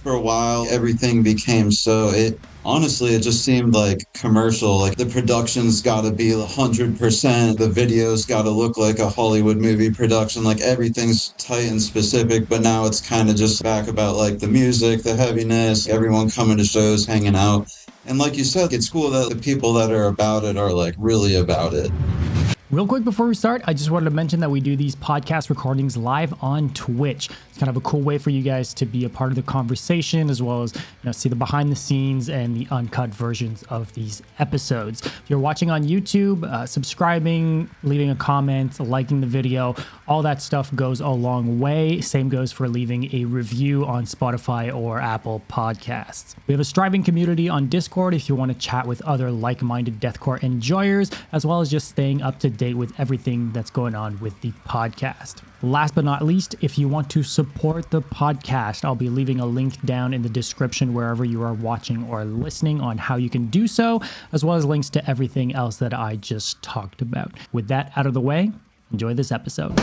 for a while, everything became so honestly, it just seemed like commercial. Like the production's got to be 100%. The video's got to look like a Hollywood movie production. Like everything's tight and specific. But now it's kind of just back about like the music, the heaviness, everyone coming to shows, hanging out. And like you said, it's cool that the people that are about it are like really about it. Real quick before we start, I just wanted to mention that we do these podcast recordings live on Twitch. It's kind of a cool way for you guys to be a part of the conversation, as well as see the behind the scenes and the uncut versions of these episodes. If you're watching on YouTube, subscribing, leaving a comment, liking the video, all that stuff goes a long way. Same goes for leaving a review on Spotify or Apple Podcasts. We have a striving community on Discord if you want to chat with other like-minded deathcore enjoyers, as well as just staying up to date with everything that's going on with the podcast. Last but not least, if you want to support the podcast, I'll be leaving a link down in the description wherever you are watching or listening on how you can do so, as well as links to everything else that I just talked about. With that out of the way, enjoy this episode.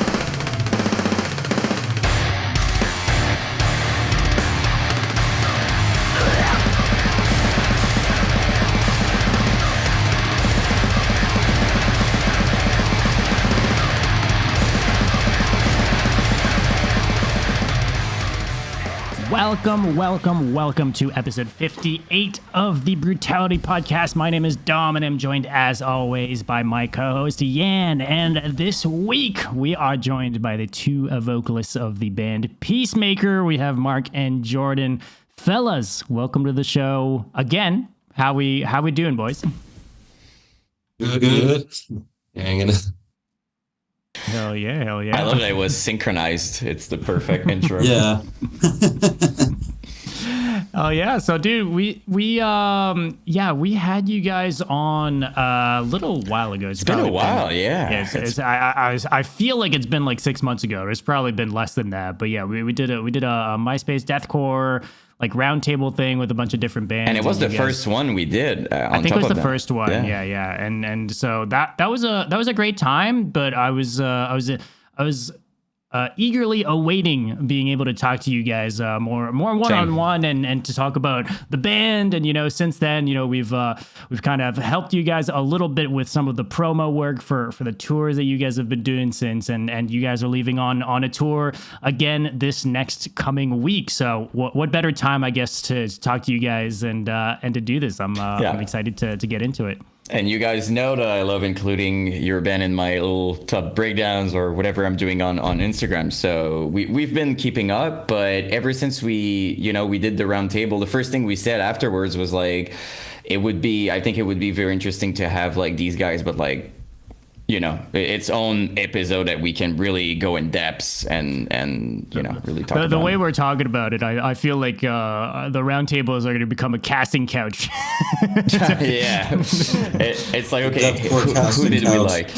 Welcome to episode 58 of the Brutality podcast. My name is Dom, and I'm joined as always by my co-host Yan. And this week we are joined by the two vocalists of the band Peacemaker. We have Mark and Jordan. Fellas, welcome to the show again. How we doing, boys? Good. Hanging. Hell yeah. I love that it was synchronized. It's the perfect intro. Yeah. Oh yeah. So dude, we had you guys on a little while ago. It's been a while, yeah. I feel like it's been like 6 months ago. It's probably been less than that. But yeah, we did a MySpace Deathcore like roundtable thing with a bunch of different bands. And it was the first one we did. I think it was the first one. Yeah. And so that was a great time. But I was eagerly awaiting being able to talk to you guys more one-on-one and to talk about the band. And since then we've kind of helped you guys a little bit with some of the promo work for the tours that you guys have been doing since, and you guys are leaving on a tour again this next coming week. So what better time, I guess, to talk to you guys and to do this. I'm excited to get into it. And you guys know that I love including your band in my little top breakdowns or whatever I'm doing on Instagram. So we've been keeping up, but ever since we did the round table, the first thing we said afterwards was like, I think it would be very interesting to have like these guys, but like, its own episode that we can really go in depths and really talk about the way we're talking about it. I feel like the round tables are going to become a casting couch. Yeah, it's like, okay, who did we like?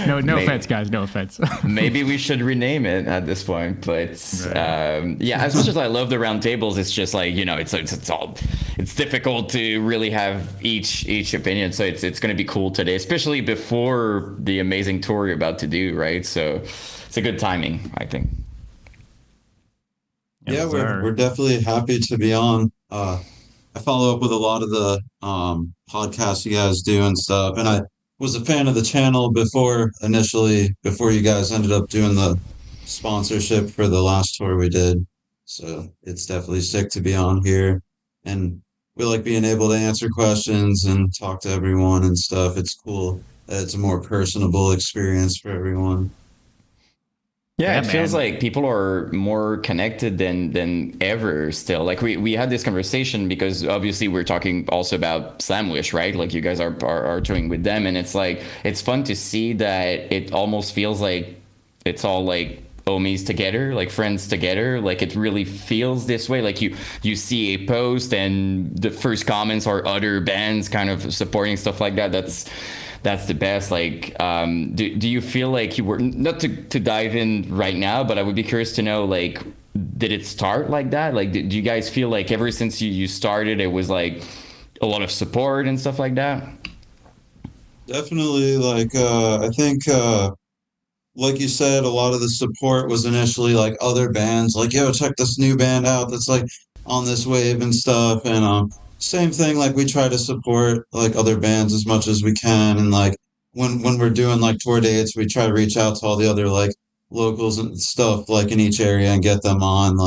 No offense, guys. No offense. Maybe we should rename it at this point. But as much as I love the round tables, it's just like it's difficult to really have each opinion. So it's going to be cool today, especially before the amazing tour you're about to do, right? So it's a good timing, I think. Yeah, we're definitely happy to be on. I follow up with a lot of the podcasts you guys do and stuff, and I was a fan of the channel before you guys ended up doing the sponsorship for the last tour we did. So it's definitely sick to be on here, and we like being able to answer questions and talk to everyone and stuff. It's cool that it's a more personable experience for everyone. Yeah, it feels like people are more connected than ever still. Like we had this conversation because obviously we're talking also about Slamwish, right? Like you guys are touring with them, and it's like it's fun to see that it almost feels like it's all like homies together, like friends together. Like it really feels this way. Like you see a post and the first comments are other bands kind of supporting stuff like that. That's the best. Like, do you feel like you were, not to dive in right now, but I would be curious to know, like, did it start like that? Like, do you guys feel like ever since you started, it was like a lot of support and stuff like that? Definitely. Like, I think like you said, a lot of the support was initially like other bands, like, yo, check this new band out that's like on this wave and stuff. And same thing, like we try to support like other bands as much as we can. And like when we're doing like tour dates, we try to reach out to all the other like locals and stuff like in each area and get them on.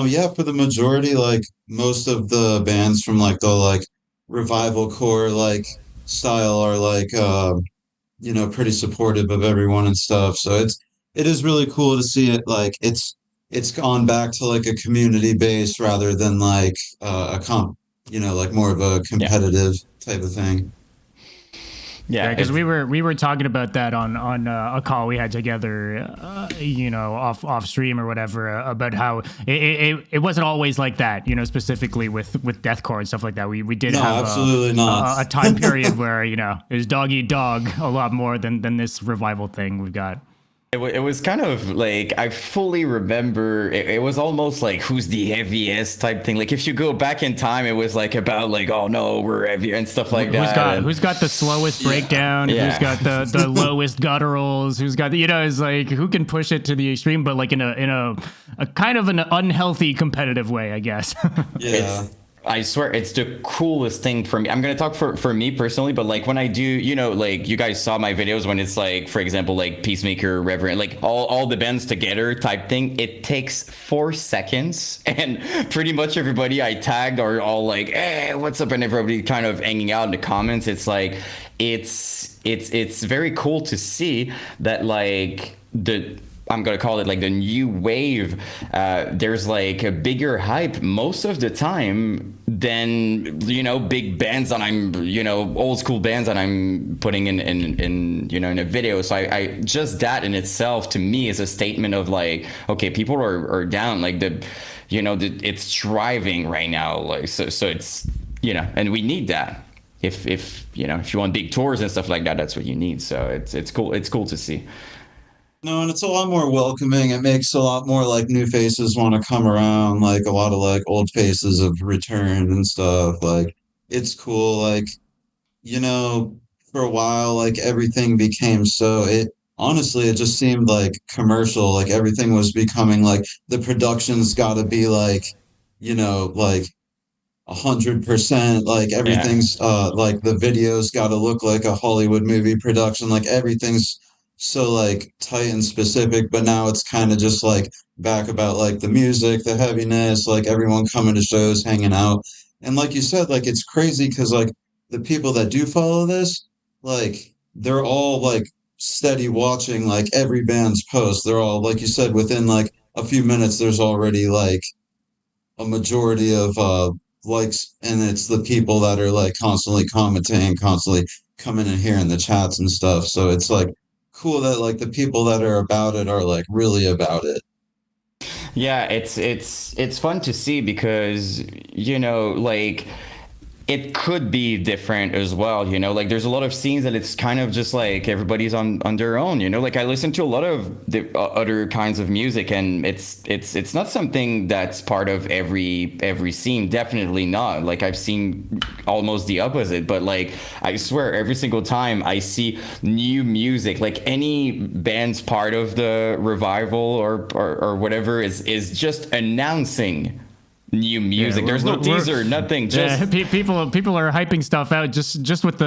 Yeah, for the majority, like most of the bands from like the like revival core like style are like pretty supportive of everyone and stuff. So it is really cool to see it like it's gone back to like a community base rather than like a comp, like more of a Yeah. competitive type of thing. Yeah, because we were talking about that on a call we had together, off stream or whatever, about how it wasn't always like that, specifically with deathcore and stuff like that. We did No, have absolutely not. a time period where it was dog eat dog a lot more than this revival thing we've got. It was kind of like, I fully remember it was almost like who's the heaviest type thing. Like if you go back in time, it was like about like, oh no, we're heavier and stuff like that. Who's got the slowest breakdown? Yeah. Who's got the lowest gutturals? Who's got it's like who can push it to the extreme, but like in a kind of an unhealthy competitive way, I guess. Yeah. I swear it's the coolest thing for me. I'm going to talk for me personally, but like when I do, like you guys saw my videos when it's like, for example, like Peacemaker, Reverend, like all the bands together type thing, it takes 4 seconds and pretty much everybody I tagged are all like, hey, what's up? And everybody kind of hanging out in the comments. It's like, it's very cool to see that like I'm going to call it like the new wave. There's like a bigger hype most of the time than, big bands that I'm, old school bands that I'm putting in a video. So I just that in itself to me is a statement of like, okay, people are down, like it's thriving right now. Like, so it's, and we need that. If you want big tours and stuff like that, that's what you need. So it's cool. It's cool to see. No, and it's a lot more welcoming. It makes a lot more like new faces want to come around, like a lot of like old faces have returned and stuff. Like it's cool. Like, you know, for a while, like everything became so it honestly it just seemed like commercial. Like everything was becoming like the production's gotta be like, like 100%, like Yeah. everything's like the video's got to look like a Hollywood movie production, like everything's so like tight and specific, but now it's kind of just like back about like the music, the heaviness, like everyone coming to shows, hanging out. And like you said, like it's crazy because like the people that do follow this, like they're all like steady watching like every band's post. They're all like you said, within like a few minutes, there's already like a majority of likes, and it's the people that are like constantly commenting, constantly coming in here in the chats and stuff. So it's like cool that like the people that are about it are like really about it. Yeah, it's fun to see because like it could be different as well, like there's a lot of scenes that it's kind of just like everybody's on their own, like I listen to a lot of the other kinds of music and it's not something that's part of every scene, definitely not. Like I've seen almost the opposite, but like I swear every single time I see new music, like any band's part of the revival or whatever is just announcing new music. There's no teaser, nothing. Just people are hyping stuff out just with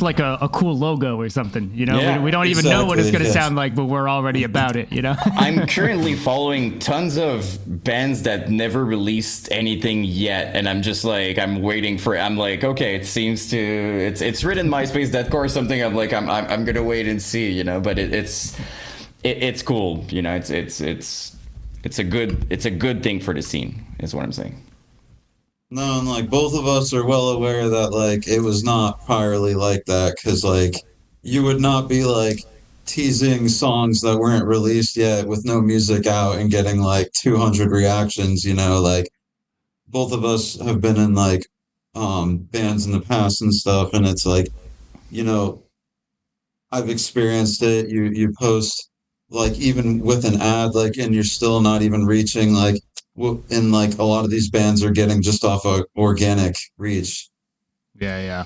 like a cool logo or something. Yeah, we don't even know what it's going to yes. sound like, but we're already about it. I'm currently following tons of bands that never released anything yet, and I'm just like I'm waiting for it. I'm like, okay, it seems to it's written MySpace Deathcore or something. I'm like I'm gonna wait and see, but it's cool. It's a good thing for the scene, is what I'm saying. No, and like both of us are well aware that like it was not priorly like that because like you would not be like teasing songs that weren't released yet with no music out and getting like 200 reactions, like both of us have been in like bands in the past and stuff, and it's like, you know, I've experienced it. You post like even with an ad, like, and you're still not even reaching like, and like a lot of these bands are getting just off of organic reach. Yeah, yeah.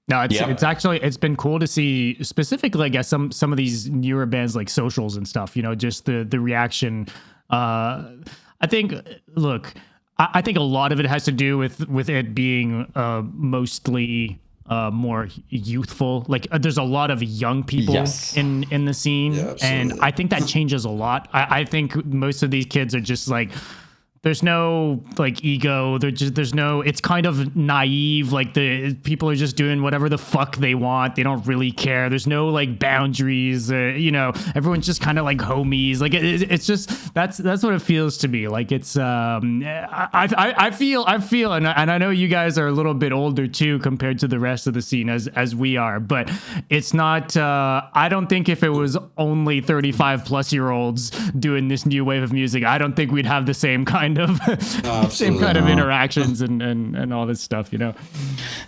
No, it's actually, it's been cool to see specifically, I guess, some of these newer bands like Socials and stuff, just the reaction. I think, look, I think a lot of it has to do with it being mostly more youthful. Like there's a lot of young people in the scene. Yeah, and I think that changes a lot. I think most of these kids are just like, there's no like ego. There's no, it's kind of naive. Like the people are just doing whatever the fuck they want. They don't really care. There's no like boundaries. Everyone's just kind of like homies. Like it's just, that's what it feels to me. Like it's, I feel, and I know you guys are a little bit older too, compared to the rest of the scene as we are, but it's not, I don't think if it was only 35 plus year olds doing this new wave of music, I don't think we'd have the same kind of same kind of interactions and all this stuff,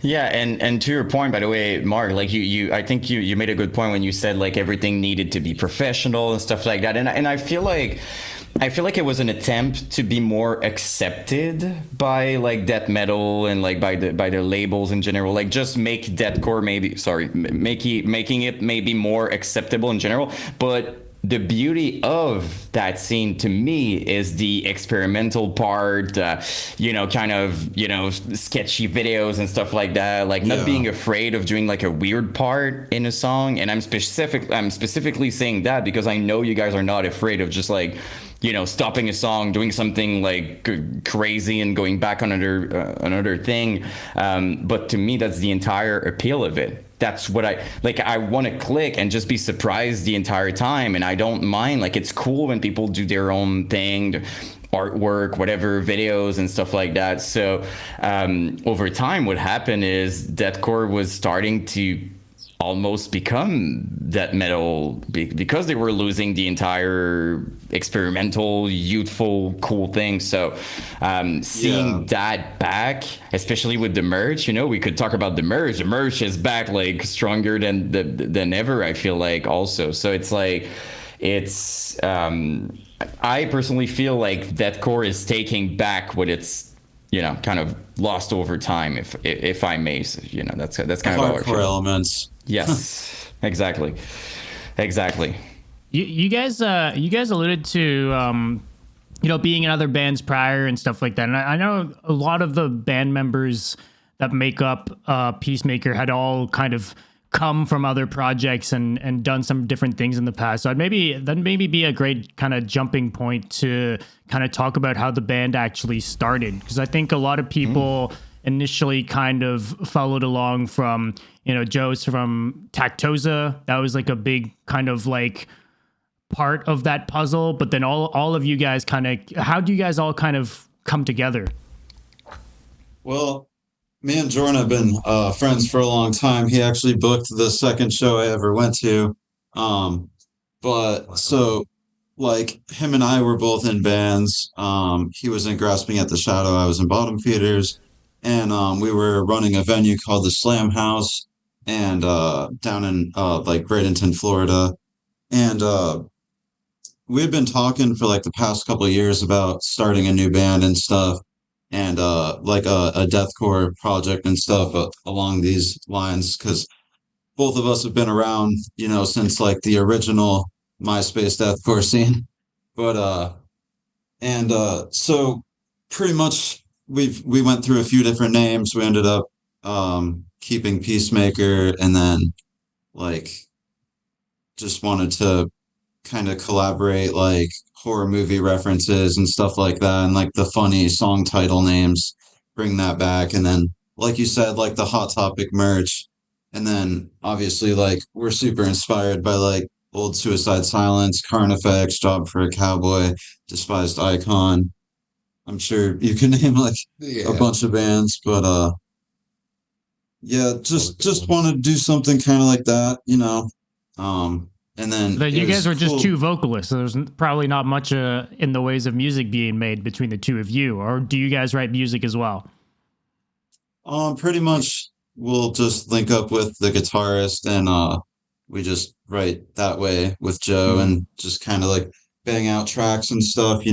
Yeah, and to your point, by the way, Mark, like you I think you made a good point when you said like everything needed to be professional and stuff like that, and I feel like it was an attempt to be more accepted by like death metal and like by the labels in general, like just make deathcore making it maybe more acceptable in general. But the beauty of that scene to me is the experimental part, kind of, sketchy videos and stuff like that, like not being afraid of doing like a weird part in a song. And I'm specifically saying that because I know you guys are not afraid of just like, stopping a song, doing something like crazy and going back on another thing. But to me, that's the entire appeal of it. That's what I want to click and just be surprised the entire time. And I don't mind, like, it's cool when people do their own thing, artwork, whatever, videos and stuff like that. So over time, what happened is deathcore was starting to almost become death metal because they were losing the entire experimental, youthful, cool thing. So seeing that back, especially with the merch, we could talk about the merch. The merch is back like stronger than ever, I feel like, also. So it's like, I personally feel like deathcore is taking back what it's kind of lost over time, if I may. So, that's kind of how I feel. Elements. Yes, exactly. You guys alluded to being in other bands prior and stuff like that, and I know a lot of the band members that make up Peacemaker had all kind of come from other projects and done some different things in the past. So that'd maybe be a great kind of jumping point to kind of talk about how the band actually started, because I think a lot of people initially kind of followed along from, Joe's from Tactosa. That was like a big kind of like part of that puzzle. But then all of you guys how do you guys all kind of come together? Well, me and Jordan have been friends for a long time. He actually booked the second show I ever went to. But so like him and I were both in bands. He was in Grasping at the Shadow. I was in Bottom Feeders. And we were running a venue called the Slam House, and down in like Bradenton, Florida. And we had been talking for like the past couple of years about starting a new band and stuff, and like a deathcore project and stuff along these lines, because both of us have been around, since like the original MySpace deathcore scene. But so pretty much we went through a few different names. We ended up keeping Peacemaker, and then like just wanted to kind of collaborate like horror movie references and stuff like that, and like the funny song title names, bring that back. And then like you said, like the Hot Topic merch. And then obviously like we're super inspired by like old Suicide Silence, Carnifex, Job for a Cowboy, Despised Icon. I'm sure you can name like a bunch of bands, but just wanted to do something kind of like that, and then you guys were just two vocalists, so there's probably not much in the ways of music being made between the two of you. Or do you guys write music as well? Pretty much we'll just link up with the guitarist, and we just write that way with Joe, and just kind of like bang out tracks and stuff,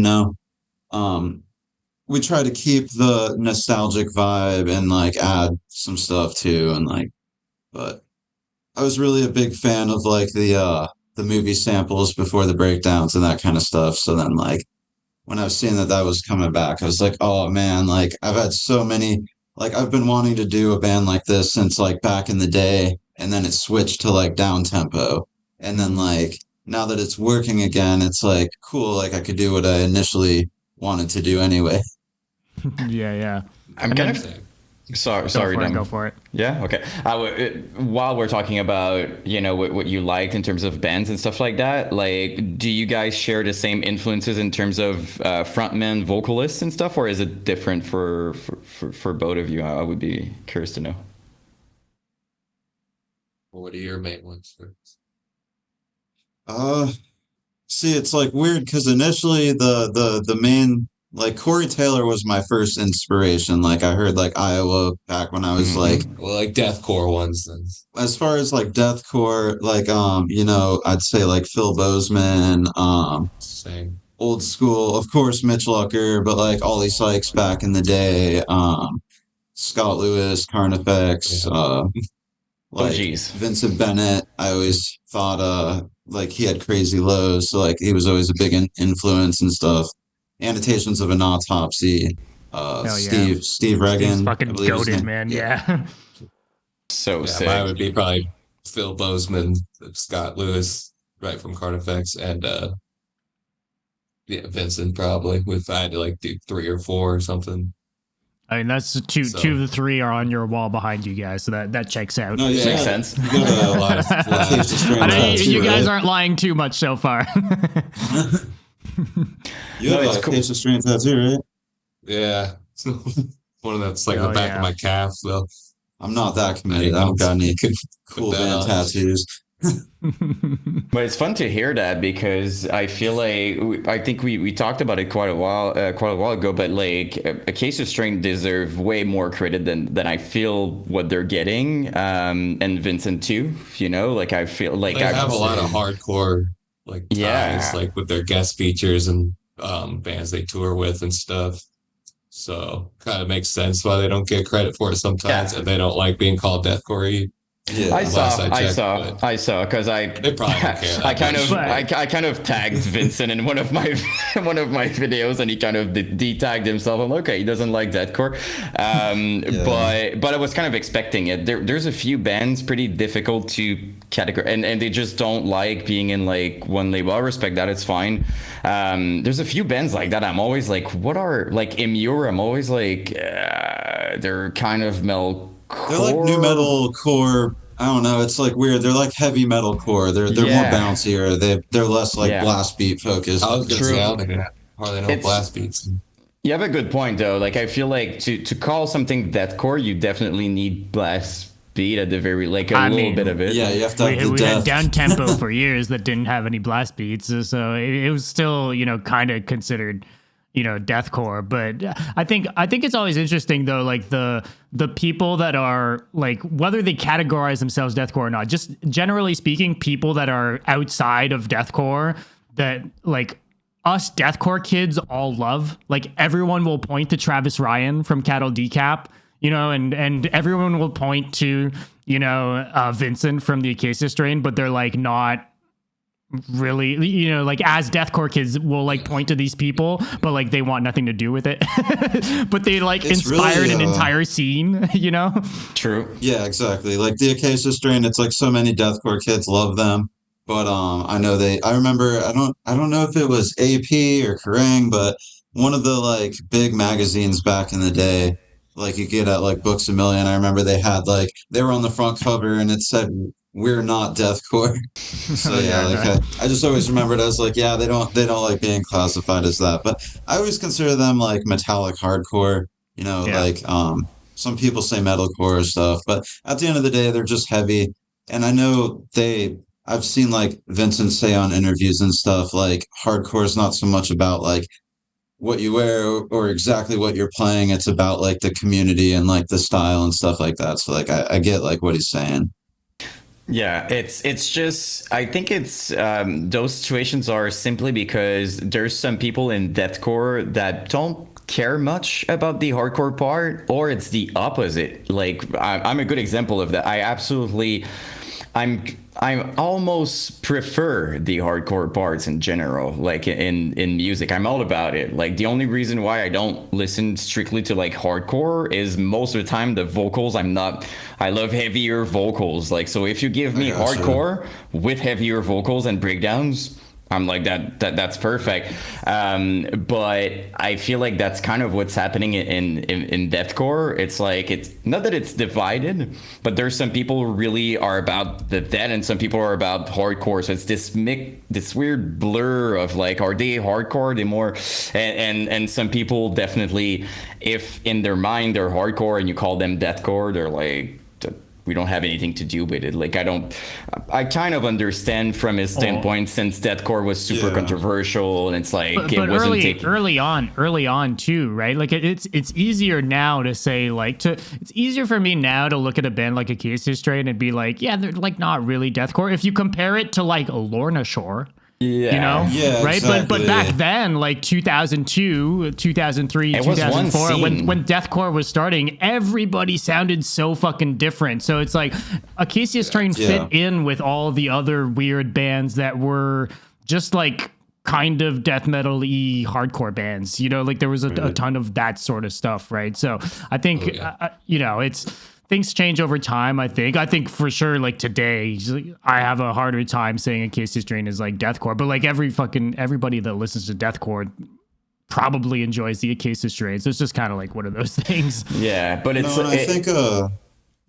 we try to keep the nostalgic vibe and like add some stuff too, and like But I was really a big fan of like the movie samples before the breakdowns and that kind of stuff. So then like when I was seeing that was coming back, I was like, oh man, like I've had so many, like I've been wanting to do a band like this since like back in the day, and then it switched to like down tempo, and then like now that it's working again, it's like cool, like I could do what I initially wanted to do anyway. Yeah. I'm kind of sorry, go for it. Yeah, okay. While we're talking about what you liked in terms of bands and stuff like that, like, do you guys share the same influences in terms of frontmen, vocalists, and stuff, or is it different for both of you? I would be curious to know. What are your main ones? See, it's like weird because initially the main like Corey Taylor was my first inspiration. Like I heard like Iowa back when I was like, well, like deathcore ones then. As far as like deathcore, like I'd say like Phil Bozeman, Same. Old school, of course Mitch Lucker, but like Ollie Sykes back in the day, Scott Lewis, Carnifex, like Vincent Bennett. I always thought like he had crazy lows, so like he was always a big influence and stuff. Annotations of an Autopsy, Steve Regan. He's fucking goated, man. Yeah. So sick. Mine would be probably Phil Bozeman, Scott Lewis, right from Carnifex, and Vincent probably. If I had to like do 3 or 4 or something. I mean, that's two of the 3 are on your wall behind you guys, so that checks out. No, yeah, makes sense. I know you guys aren't lying too much so far. You have a Case of Strain tattoo, right? Yeah. One of that's like the back of my calf, so I'm not that committed. I don't got any cool band tattoos. But it's fun to hear that because I feel like I think we talked about it quite a while ago, but like a Case of Strain deserve way more credit than I feel what they're getting, and Vincent too. Like I feel like they have a lot of hardcore like ties, like with their guest features and bands they tour with and stuff. So kind of makes sense why they don't get credit for it sometimes, and they don't like being called deathcore. Yeah, I saw because I kind of tagged Vincent in one of my videos, and he kind of de-tagged himself. I'm like, okay, he doesn't like deathcore, but I was kind of expecting it. There's a few bands pretty difficult to categorize, and they just don't like being in like one label. I respect that; it's fine. There's a few bands like that. I'm always like, what are like Immure? I'm always like, they're kind of metal. They're like new metal core. I don't know. It's like weird. They're like heavy metal core. They're more bouncier. They're less like blast beat focused. True. Hardly no blast beats. You have a good point though. Like I feel like to call something deathcore, you definitely need blast beat at the very little bit of it. Yeah, you have to. We had down tempo for years that didn't have any blast beats, so it was still kind of considered deathcore. But I think it's always interesting though, like the people that are like, whether they categorize themselves deathcore or not, just generally speaking, people that are outside of deathcore that like us deathcore kids all love, like everyone will point to Travis Ryan from Cattle Decap, and everyone will point to Vincent from the Acacia Strain, but they're like not really, like as deathcore kids will like point to these people, but like they want nothing to do with it. But they like it's inspired really, an entire scene, True. Yeah, exactly. Like the Acacia Strain, it's like so many deathcore kids love them. But I remember I don't know if it was AP or Kerrang, but one of the like big magazines back in the day, like you get at like Books A Million, I remember they had like they were on the front cover and it said, "We're not deathcore." So yeah, I just always remembered. I was like, yeah, they don't like being classified as that. But I always consider them like metallic hardcore. Like some people say metalcore or stuff, but at the end of the day, they're just heavy. And I know I've seen like Vincent say on interviews and stuff, like hardcore is not so much about like what you wear or exactly what you're playing. It's about like the community and like the style and stuff like that. So like I get like what he's saying. Yeah, it's just, I think it's those situations are simply because there's some people in deathcore that don't care much about the hardcore part, or it's the opposite. Like I'm a good example of that. I almost prefer the hardcore parts in general, like in music. I'm all about it. Like the only reason why I don't listen strictly to like hardcore is most of the time the vocals. I love heavier vocals. Like, so if you give me hardcore with heavier vocals and breakdowns, I'm like that's perfect. But I feel like that's kind of what's happening in deathcore. It's like, it's not that it's divided, but there's some people who really are about the death and some people are about hardcore. So it's this weird blur of like, are they hardcore? Are they more, and some people definitely, if in their mind they're hardcore and you call them deathcore, they're like, we don't have anything to do with it. Like, I kind of understand from his standpoint, since deathcore was super controversial, and it's like, but it wasn't early on too, right? Like it's easier now to say, like, it's easier for me now to look at a band like Acacia Strain and be like, yeah, they're like not really deathcore. If you compare it to like Lorna Shore, you know, right? Exactly. But back then, like 2002, 2003, 2004, when deathcore was starting, everybody sounded so fucking different. So it's like Acacia Strain fit in with all the other weird bands that were just like kind of death metal-y hardcore bands, you know, like there was a ton of that sort of stuff, right? So I think, you know, things change over time. I think for sure, like today, I have a harder time saying Acacia Strain is like deathcore, but like everybody that listens to deathcore probably enjoys the Acacia Strain. So it's just kind of like one of those things. Yeah, but I think a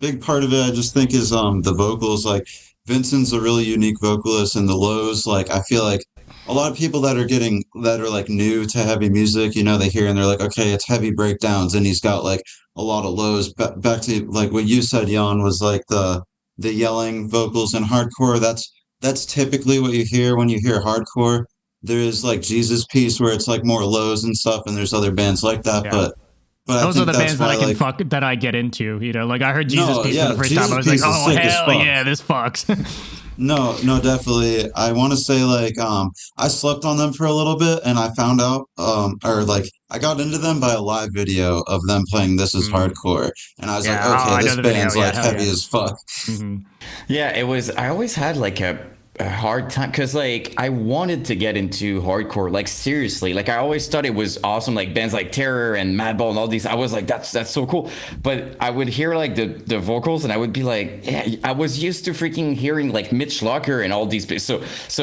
big part of it, I just think, is the vocals. Like Vincent's a really unique vocalist, and the lows, like I feel like a lot of people that are like new to heavy music, you know, they hear and they're like, okay, it's heavy breakdowns, and he's got like a lot of lows. Back to like what you said, Jan, was like the yelling vocals in hardcore. That's typically what you hear when you hear hardcore. There is like Jesus Piece where it's like more lows and stuff, and there's other bands like that, but those are the bands that I can fuck, that I get into, you know, like I heard Jesus Piece for the first time. I was like, oh hell yeah, this fucks. No, definitely. I want to say like I slept on them for a little bit, and I found out or like I got into them by a live video of them playing This Is Hardcore, and I was like, okay, this band's like heavy as fuck. Mm-hmm. Yeah, it was. I always had like a hard time because like I wanted to get into hardcore, like seriously, like I always thought it was awesome, like bands like Terror and Madball and all these. I was like, that's so cool. But I would hear like the vocals, and I would be like, yeah, I was used to freaking hearing like Mitch Locker and all these. So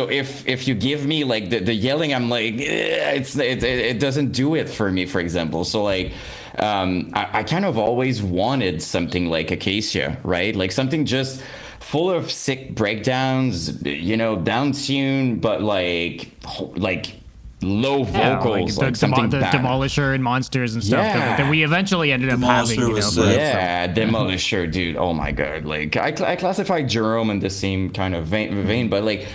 if you give me like the yelling, I'm like, it doesn't do it for me, for example. So like I kind of always wanted something like Acacia, right? Like something just full of sick breakdowns, you know, down-tuned, but like low vocals, like something the Demolisher and Monsters and stuff that we eventually ended up having. You know, Demolisher, dude. Oh my god! Like I classify Jerome in the same kind of vein, but like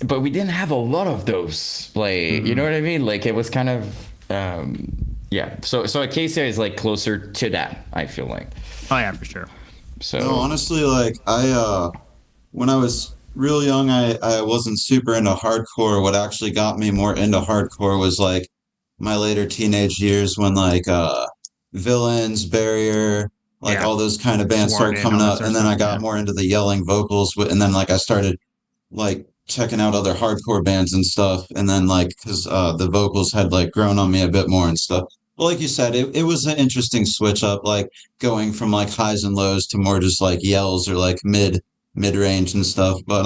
but we didn't have a lot of those. Like you know what I mean? Like it was kind of So Acacia is like closer to that, I feel like. Oh yeah, for sure. So no, honestly, like when I was real young, I wasn't super into hardcore. What actually got me more into hardcore was like my later teenage years, when like Villains, Barrier, like all those kind of bands started coming up, and then I got more into the yelling vocals, and then like I started like checking out other hardcore bands and stuff, and then like because the vocals had like grown on me a bit more and stuff. Well, like you said, it was an interesting switch up, like going from like highs and lows to more just like yells or like mid range and stuff. But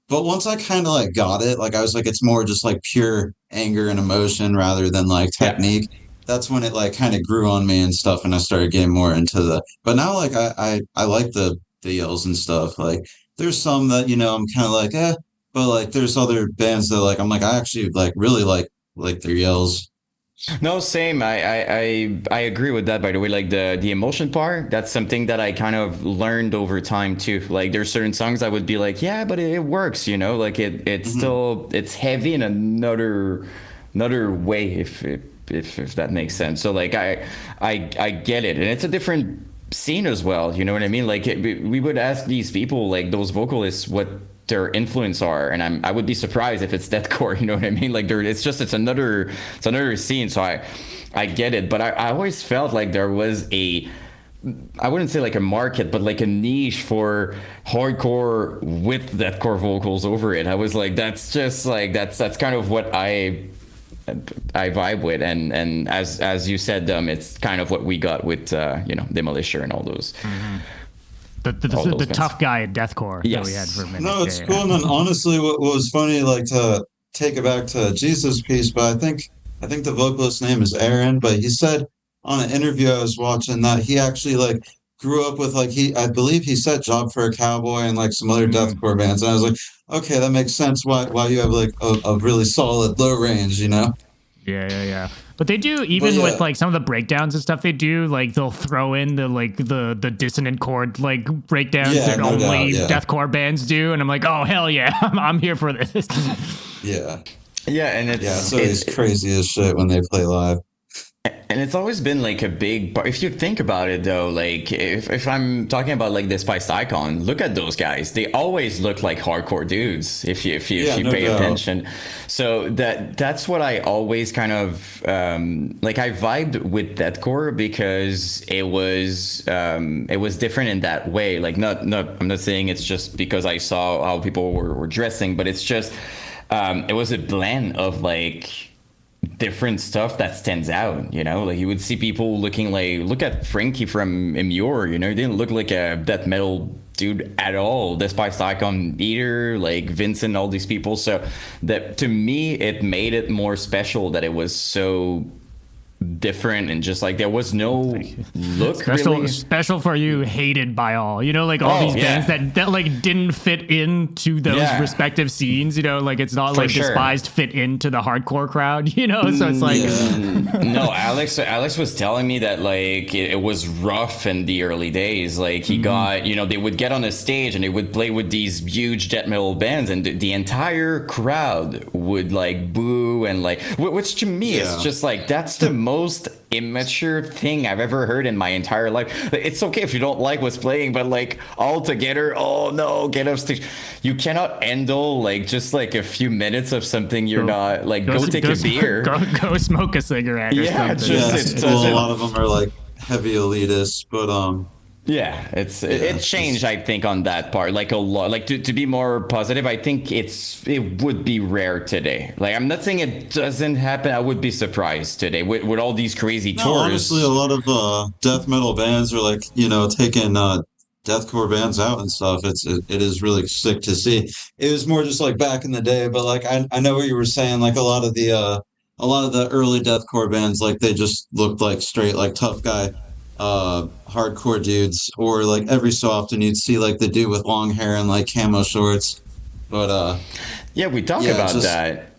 once I kind of like got it, like I was like, it's more just like pure anger and emotion rather than like technique. That's when it like kind of grew on me and stuff, and I started getting more into but now like I like the yells and stuff. Like there's some that, you know, I'm kind of like but like there's other bands that like I'm like I actually like really like their yells. No, same. I agree with that, by the way. Like the emotion part, that's something that I kind of learned over time too. Like there's certain songs I would be like, yeah, but it works, you know, like it's still, it's heavy in another way, if that makes sense. So like I get it, and it's a different scene as well, you know what I mean? Like we would ask these people, like those vocalists, what their influence are, and I would be surprised if it's deathcore, you know what I mean? Like it's another scene. So I get it, but I always felt like there was I wouldn't say like a market, but like a niche for hardcore with deathcore vocals over it. I was like, that's just like that's kind of what I vibe with, and as you said, it's kind of what we got with Demolisher and all those. Mm-hmm. The tough guy at deathcore that we had for a minute. No, it's cool. And then honestly, what was funny, like to take it back to Jesus Piece, but I think the vocalist's name is Aaron, but he said on an interview I was watching that he actually like grew up with like I believe he said Job for a Cowboy and like some other deathcore bands, and I was like, okay, that makes sense why you have like a really solid low range, you know? Yeah. But they do, even with like some of the breakdowns and stuff they do, like they'll throw in the dissonant chord like breakdowns that only deathcore bands do, and I'm like, oh hell yeah, I'm here for this. Yeah, and it's crazy as shit when they play live. And it's always been like a big part. If you think about it though, like if I'm talking about like the Spiced Icon, look at those guys. They always look like hardcore dudes if you pay attention. So that's what I always kind of like. I vibed with deathcore because it was different in that way. Like I'm not saying it's just because I saw how people were dressing, but it's just it was a blend of like different stuff that stands out, you know. Like you would see people looking like, look at Frankie from Immure, you know, he didn't look like a death metal dude at all, despite Icon either, like Vincent, all these people. So that to me it made it more special that it was so different, and just like there was no look special for you, hated by all, you know, like all these bands that like didn't fit into those respective scenes, you know, like it's not for like despised fit into the hardcore crowd, you know. So it's like no, Alex was telling me that like it was rough in the early days. Like he got, you know, they would get on a stage and they would play with these huge death metal bands, and the entire crowd would like boo, and like which to me is just like that's the most immature thing I've ever heard in my entire life. It's okay if you don't like what's playing, but like all together, oh no, get off stage. You cannot handle like just like a few minutes of something you're not like go take a beer, go smoke a cigarette. A lot of them are like heavy elitists, but it changed, I think, on that part, like a lot. Like to be more positive, I think it would be rare today. Like I'm not saying it doesn't happen. I would be surprised today with all these crazy tours. Honestly, a lot of death metal bands are like, you know, taking deathcore bands out and stuff. It is really sick to see. It was more just like back in the day, but like I know what you were saying. Like a lot of the early deathcore bands, like they just looked like straight like tough guy hardcore dudes, or like every so often you'd see like the dude with long hair and like camo shorts, but we talk about that.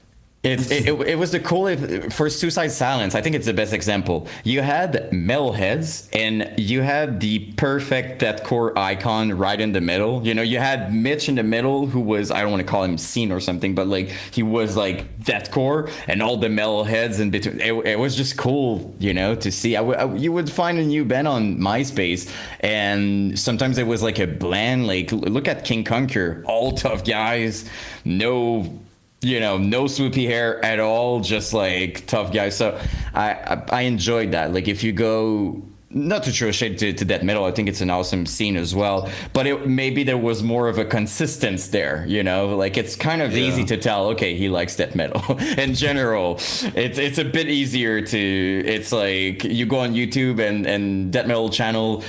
It was the cool for Suicide Silence. I think it's the best example. You had metalheads and you had the perfect deathcore icon right in the middle. You know, you had Mitch in the middle, who was, I don't want to call him scene or something, but like he was like deathcore, and all the metalheads in between. It was just cool, you know, to see. You would find a new band on MySpace, and sometimes it was like a blend. Like look at King Conquer, all tough guys, no swoopy hair at all, just like tough guys. So I enjoyed that. Like if you go, not to throw shade to death metal, I think it's an awesome scene as well, but maybe there was more of a consistency there, you know. Like it's kind of easy to tell, okay, he likes death metal. In general, it's a bit easier it's like you go on YouTube and death metal channel,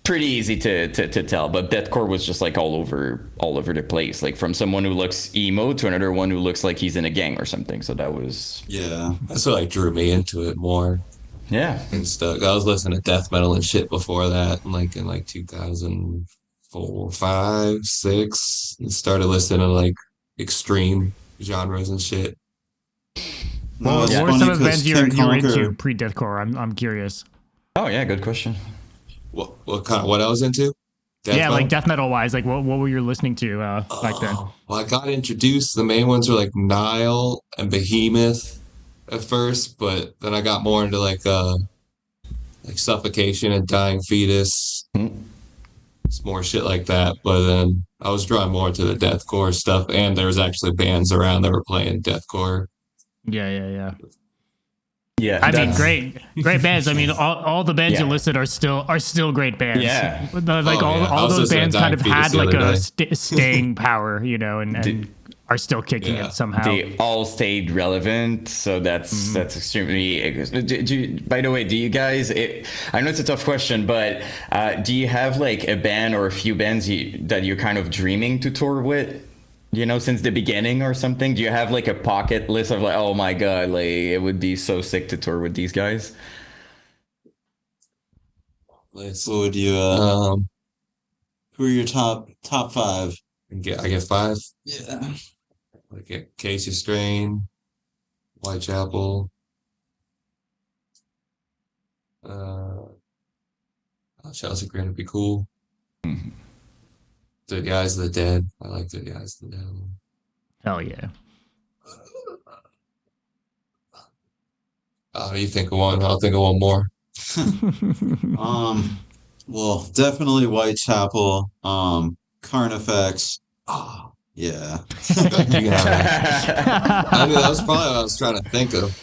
pretty easy to tell. But deathcore was just like all over the place, like from someone who looks emo to another one who looks like he's in a gang or something. So that was that's what like drew me into it more and stuff. I was listening to death metal and shit before that, like in like 2004, 5, 6, and started listening to like extreme genres and shit. What were some of the bands you were into pre-deathcore? I'm curious. Oh yeah, good question. What I was into? Death metal? Like death metal wise, like what were you listening to back then? Well, I got introduced. The main ones were like Nile and Behemoth at first, but then I got more into like Suffocation and Dying Fetus. It's more shit like that. But then I was drawn more to the deathcore stuff, and there was actually bands around that were playing deathcore. Yeah. Yeah, I mean, great bands. I mean, all the bands Yeah. you listed are still great bands. Yeah. Like all was those listening bands to kind of Dying had Fetus the like other a day. staying power, you know, and are still kicking Yeah. it somehow. They all stayed relevant, so that's extremely. By the way, do you guys? I know it's a tough question, but do you have like a band or a few bands that you're kind of dreaming to tour with? You know, since the beginning or something? Do you have like a pocket list of like, oh my god, like it would be so sick to tour with these guys? What would you? Who are your top five? I get five. Yeah. Like Casey Strain, Whitechapel, Chelsea Green would be cool. The Guys of the Dead. I like The Guys of the Dead. Hell yeah. You think of one? I'll think of one more. Well, definitely Whitechapel. Carnifex. Oh, yeah. I mean, that was probably what I was trying to think of.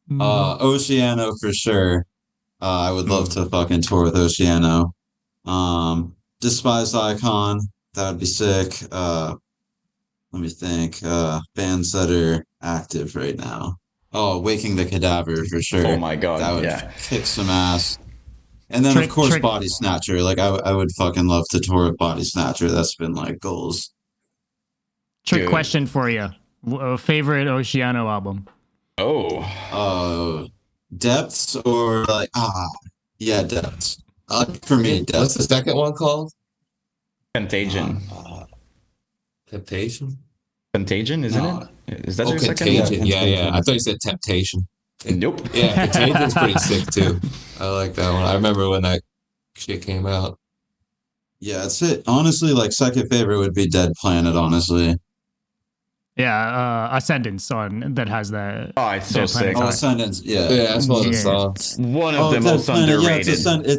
Oceano for sure. I would love to fucking tour with Oceano. Despised Icon, that would be sick. Let me think. Bands that are active right now. Oh, Waking the Cadaver for sure. Oh my god, that would yeah. kick some ass. And then of course Body Snatcher. Like I would fucking love to tour with Body Snatcher. That's been like goals. Trick question for you. Favorite Oceano album? Depths or like yeah, Depths. For me, Depths. What's the second one called? Contagion. Temptation? Contagion, isn't it? Is that their second? Contagion. Yeah. I thought you said Temptation. Nope. Yeah, Contagion's pretty sick too. I like that one. I remember when that shit came out. Yeah, it's it. Honestly, like second favorite would be Dead Planet, honestly. Yeah, Ascendance on that has that. Oh, it's so sick. Oh, Ascendance, yeah. Yeah, that's one of the songs. One of the most Planet, underrated. Yeah,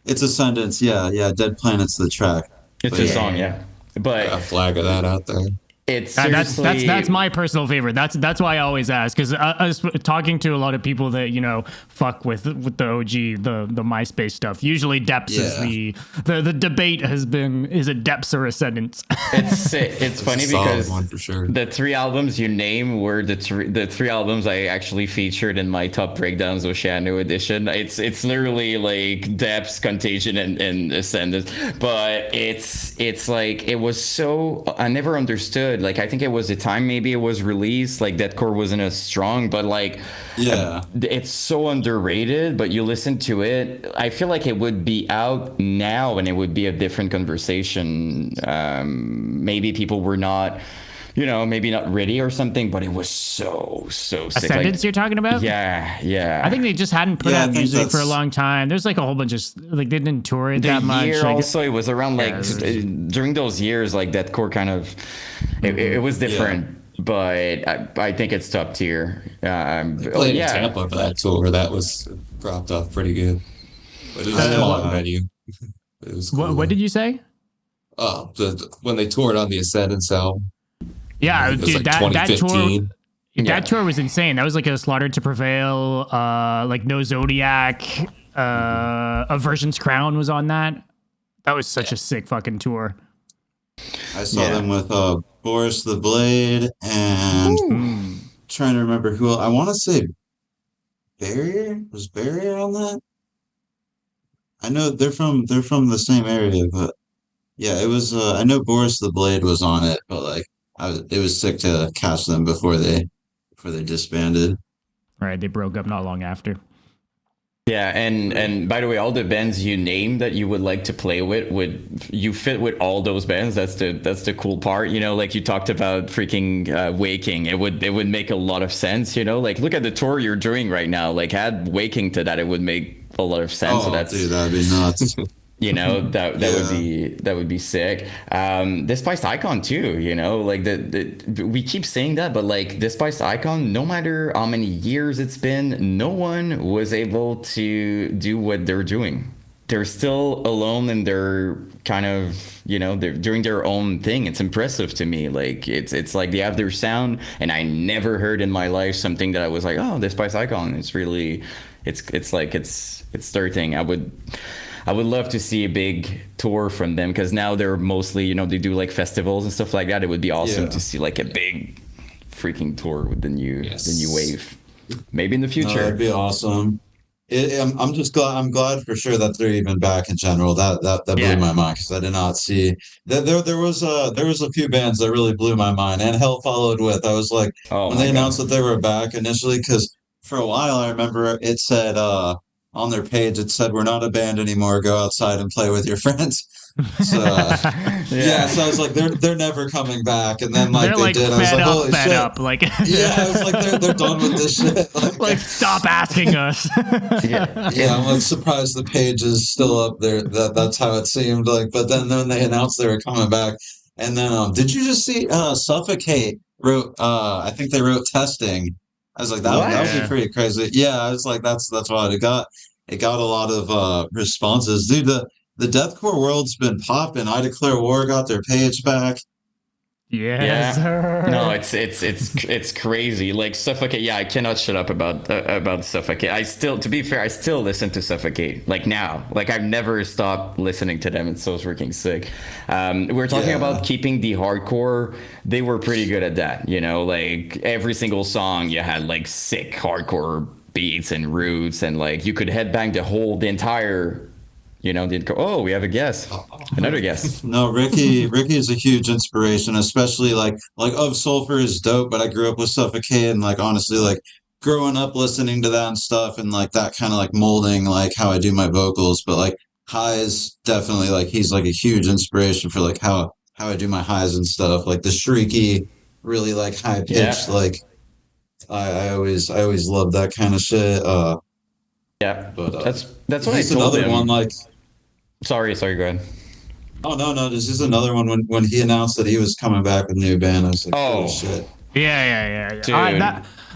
it's Ascendance, yeah. Dead Planet's the track. It's a song, yeah. But a flag of that out there. It's that's my personal favorite. That's why I always ask, because I was talking to a lot of people that fuck with the OG the MySpace stuff. Usually Depths is the debate has been, is it Depths or Ascendance? It's funny because one for sure. The three albums you name were the three albums I actually featured in my top breakdowns Oceano edition. It's literally like Depths, Contagion, and Ascendance. But it's like it was so I never understood. Like I think it was the time maybe it was released. Like Deathcore wasn't as strong, but like it's so underrated. But you listen to it, I feel like it would be out now and it would be a different conversation. Maybe people were not, maybe not ready or something, but it was so sick. Ascendance, you're talking about? Yeah. I think they just hadn't put out music for a long time. There's like a whole bunch of like they didn't tour it that much. Also, it was around during those years, like Deathcore kind of, it was different. But I think it's top tier. Played in Tampa for that tour. That was dropped off pretty good. But it was a long venue. It was cool. What did you say? Oh, when they toured on the Ascendance album. Yeah, dude, like that tour was insane. That was like a Slaughter to Prevail, like No Zodiac, Aversion's Crown was on that. That was such a sick fucking tour. I saw them with Boris the Blade and trying to remember who I want to say Barrier. Was Barrier on that? I know they're from the same area, but yeah, it was. I know Boris the Blade was on it, but like it was sick to catch them before they disbanded. Right, they broke up not long after. Yeah, and by the way, all the bands you named that you would like to play with, would you fit with all those bands? That's the cool part, like you talked about freaking Waking. It would make a lot of sense, like look at the tour you're doing right now. Like add Waking to that, it would make a lot of sense. So dude, that'd be nuts. That would be sick. Despised Icon too, like we keep saying that, but like Despised Icon, no matter how many years it's been, no one was able to do what they're doing. they're still alone and they're kind of, they're doing their own thing. It's impressive to me. Like it's like they have their sound, and I never heard in my life something that I was like, oh, this Spice Icon. It's really, it's like it's their thing. I would love to see a big tour from them, because now they're mostly, they do like festivals and stuff like that. It would be awesome to see like a big freaking tour with the new wave. Maybe in the future. No, that'd be awesome. I'm just glad. I'm glad for sure that they're even back in general. That blew my mind, because I did not see that there was a few bands that really blew my mind, and Hell followed with. I was like, when they announced that they were back initially, because for a while I remember it said on their page, it said, "We're not a band anymore. Go outside and play with your friends." So so I was like, they're never coming back. And then like they did, I was like, holy shit. Up, like I was like, they're done with this shit. Like stop asking us. I'm like surprised the page is still up there. That's how it seemed like. But then they announced they were coming back, and then did you just see Suffocate wrote? I think they wrote Testing. I was like, that would be pretty crazy. Yeah, I was like, that's why it got a lot of responses, dude. The deathcore world's been popping. I Declare War got their page back. Yes, sir. No, it's crazy. Like Suffocate. I cannot shut up about Suffocate. To be fair, I still listen to Suffocate. Like now, like I've never stopped listening to them. It's so freaking sick. We're talking about keeping the hardcore. They were pretty good at that. Like every single song you had like sick hardcore beats and roots, and like you could headbang the entire. Didn't go, oh, we have a guest. Another guest. No, Ricky is a huge inspiration, especially like Of Sulfur is dope, but I grew up with Suffocate, and like honestly, like growing up listening to that and stuff, and like that kind of like molding like how I do my vocals. But like highs, definitely like he's like a huge inspiration for like how I do my highs and stuff. Like the shrieky, really like high pitched, like I always love that kind of shit. But that's what I told another him. One like. Sorry, go ahead. Oh no! This is another one. When he announced that he was coming back with a new band, I was like, "Oh shit!" Yeah.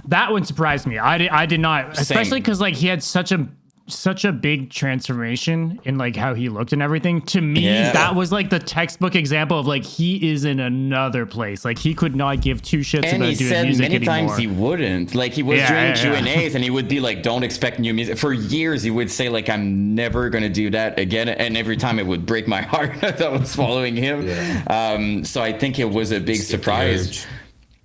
That one surprised me. I did not, especially because like he had such a big transformation in like how he looked and everything. To me, that was like the textbook example of like he is in another place. Like he could not give two shits and about doing music anymore. And he said many times he wouldn't. Like he was doing Q&As and he would be like, "Don't expect new music." For years he would say like, "I'm never gonna do that again," and every time it would break my heart that I was following him. So I think it was a big surprise.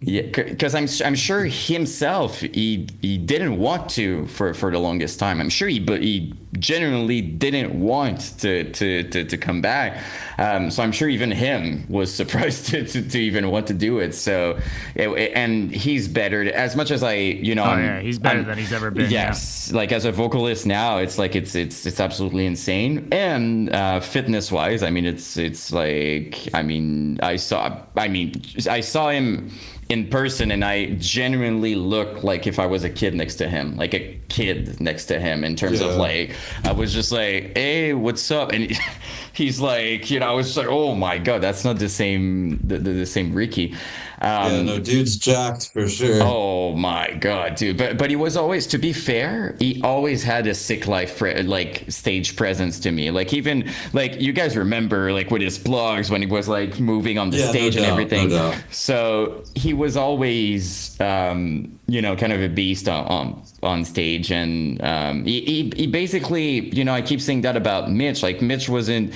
Yeah, because I'm sure himself he didn't want to for the longest time. I'm sure he genuinely didn't want to come back. So I'm sure even him was surprised to even want to do it. So and he's better as much as he's better than he's ever been. Yes, like as a vocalist now, it's like it's absolutely insane. And fitness wise, I mean it's like I saw him in person, and I genuinely look like if I was a kid next to him, like a kid next to him in terms of like, I was just like, "Hey, what's up?" And he's like, I was just like, "Oh my God, that's not the same Ricky." No, dude's jacked for sure. Oh my God, dude. But he was always, to be fair, he always had a sick life, like stage presence to me. Like even like you guys remember like with his blogs when he was like moving on the stage and everything. No doubt. So he was always, kind of a beast on stage. And he basically, I keep saying that about Mitch. Like Mitch wasn't,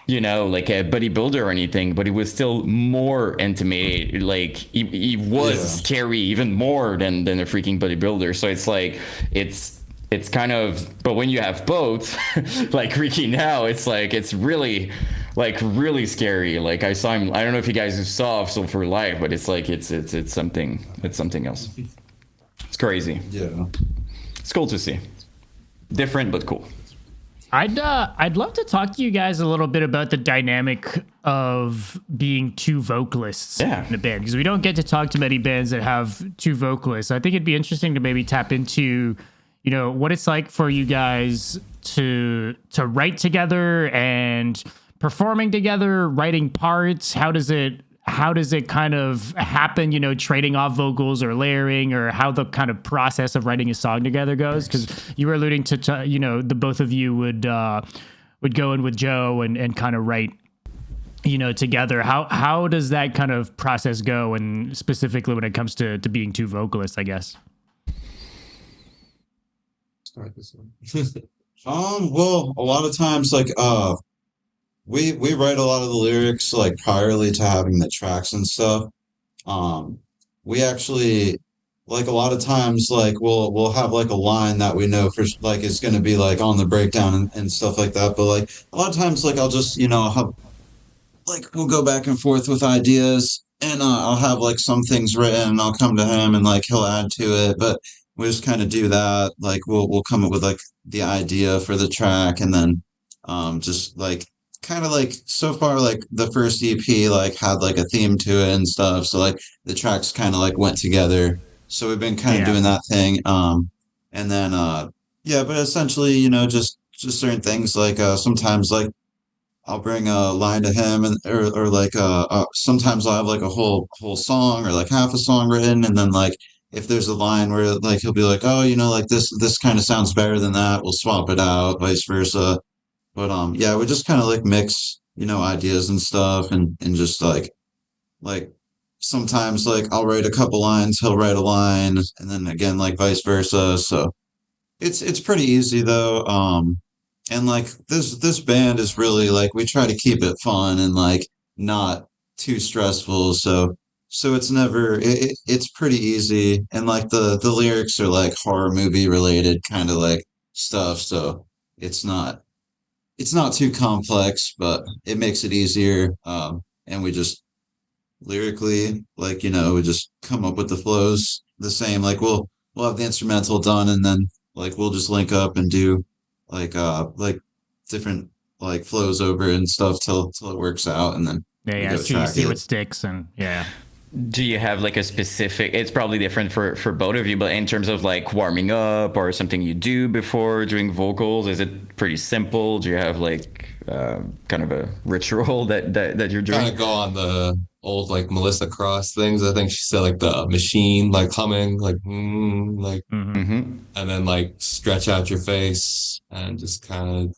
like a bodybuilder or anything, but he was still more intimidated. Like he was scary even more than a freaking bodybuilder. So it's like it's kind of, but when you have both, like Ricky now, it's like it's really scary. Like I saw him. I don't know if you guys saw Sulfur live, but it's like it's something else. It's crazy. Yeah, it's cool to see. Different but cool. I'd love to talk to you guys a little bit about the dynamic of being two vocalists in a band, because we don't get to talk to many bands that have two vocalists. I think it'd be interesting to maybe tap into, what it's like for you guys to write together and performing together, writing parts. How does it kind of happen, trading off vocals or layering, or how the kind of process of writing a song together goes? Because you were alluding to, the both of you would go in with Joe and kind of write, together. How does that kind of process go, and specifically when it comes to being two vocalists, I guess? Start this one. Well, a lot of times, like, we write a lot of the lyrics like priorly to having the tracks and stuff. We actually, like, a lot of times, like, we'll have like a line that we know for like is going to be like on the breakdown and stuff like that. But like a lot of times, like, I'll just have like we'll go back and forth with ideas, and I'll have like some things written, and I'll come to him, and like he'll add to it. But we just kind of do that. Like we'll come up with like the idea for the track, and then just like kind of like so far like the first EP like had like a theme to it and stuff. So like the tracks kind of like went together. So we've been kind of doing that thing. And then yeah, but essentially, just certain things like sometimes like I'll bring a line to him, and or like sometimes I'll have like a whole song or like half a song written, and then like if there's a line where like he'll be like, oh, like this kind of sounds better than that, we'll swap it out, vice versa. But yeah, we just kind of like mix, ideas and stuff, and just like sometimes like I'll write a couple lines, he'll write a line, and then again like vice versa. So it's pretty easy though. And like this band is really like we try to keep it fun and like not too stressful. So it's never it's pretty easy, and like the lyrics are like horror movie related kind of like stuff. So it's not too complex, but it makes it easier. And we just lyrically like we just come up with the flows the same. Like we'll have the instrumental done, and then like we'll just link up and do like different like flows over and stuff till it works out, and then see what sticks. And do you have like a specific, it's probably different for both of you, but in terms of like warming up or something you do before doing vocals, is it pretty simple? Do you have like kind of a ritual that you're doing? Kind of go on the old like Melissa Cross things. I think she said like the machine like humming like and then like stretch out your face and just kind of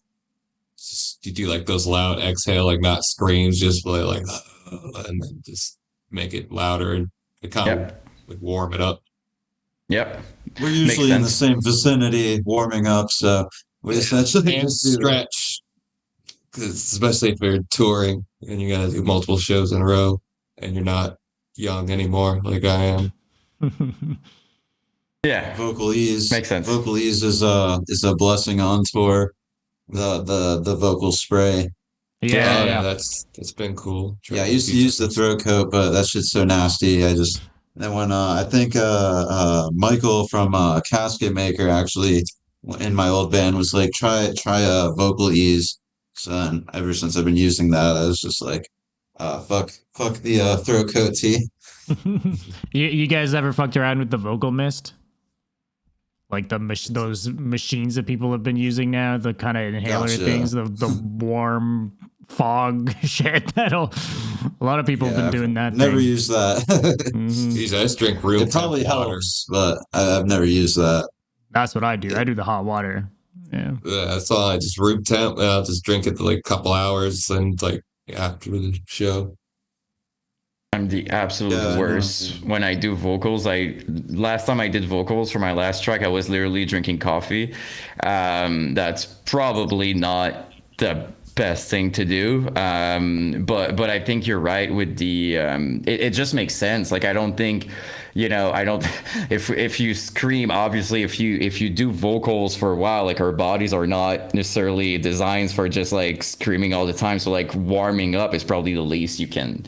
you do like those loud exhale, like not screams, just like and then just make it louder and it kind of like warm it up. Yep. We're usually in the same vicinity warming up, so we essentially just stretch. Because especially if you're touring and you gotta do multiple shows in a row and you're not young anymore like I am. Yeah. Vocal ease makes sense. Vocal ease is a blessing on tour. The vocal spray. Yeah. That's been cool. Yeah, I used to use the throat coat, but that shit's so nasty. Then when I think Michael from Casket Maker actually in my old band was like try a vocal ease. So then ever since I've been using that, I was just like fuck the throat coat tea. You guys ever fucked around with the vocal mist? Like those machines that people have been using now, the kind of inhaler things, the warm fog shit. A lot of people have been doing that. Never used that. Jeez, I just drink room. It probably helps, but I've never used that. That's what I do. I do the hot water. Yeah, that's all. I just room temp. I'll just drink it for like a couple hours and like after the show. I'm the absolute worst when I do vocals. Last time I did vocals for my last track, I was literally drinking coffee. That's probably not the best thing to do. But I think you're right with the it just makes sense. Like I don't think if you scream, obviously if you do vocals for a while, like our bodies are not necessarily designed for just like screaming all the time. So like warming up is probably the least you can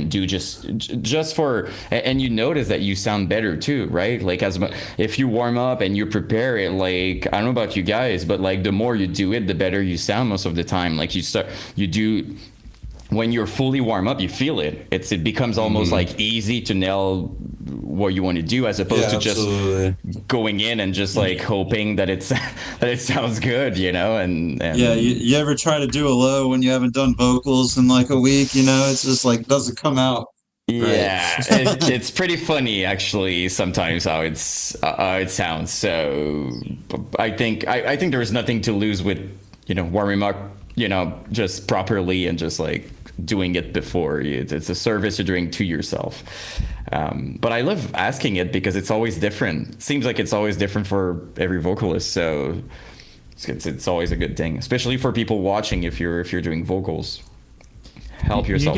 do just for, and you notice that you sound better too, right? Like if you warm up and you prepare it, like I don't know about you guys, but like the more you do it, the better you sound most of the time. Like you do when you're fully warm up, you feel it. It becomes almost like easy to nail what you want to do, as opposed to just going in and just like hoping that it sounds good, and yeah. You ever try to do a low when you haven't done vocals in like a week? It's just like doesn't come out. Yeah, right. It's pretty funny actually sometimes how it sounds. So I think there's nothing to lose with warming up just properly and just like doing it before. It's a service you're doing to yourself. But I love asking it because it's always different. It seems like it's always different for every vocalist. So it's always a good thing, especially for people watching. If you're doing vocals, help yourself.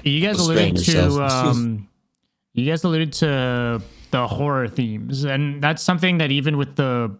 You guys alluded to you guys alluded to the horror themes, and that's something that even with the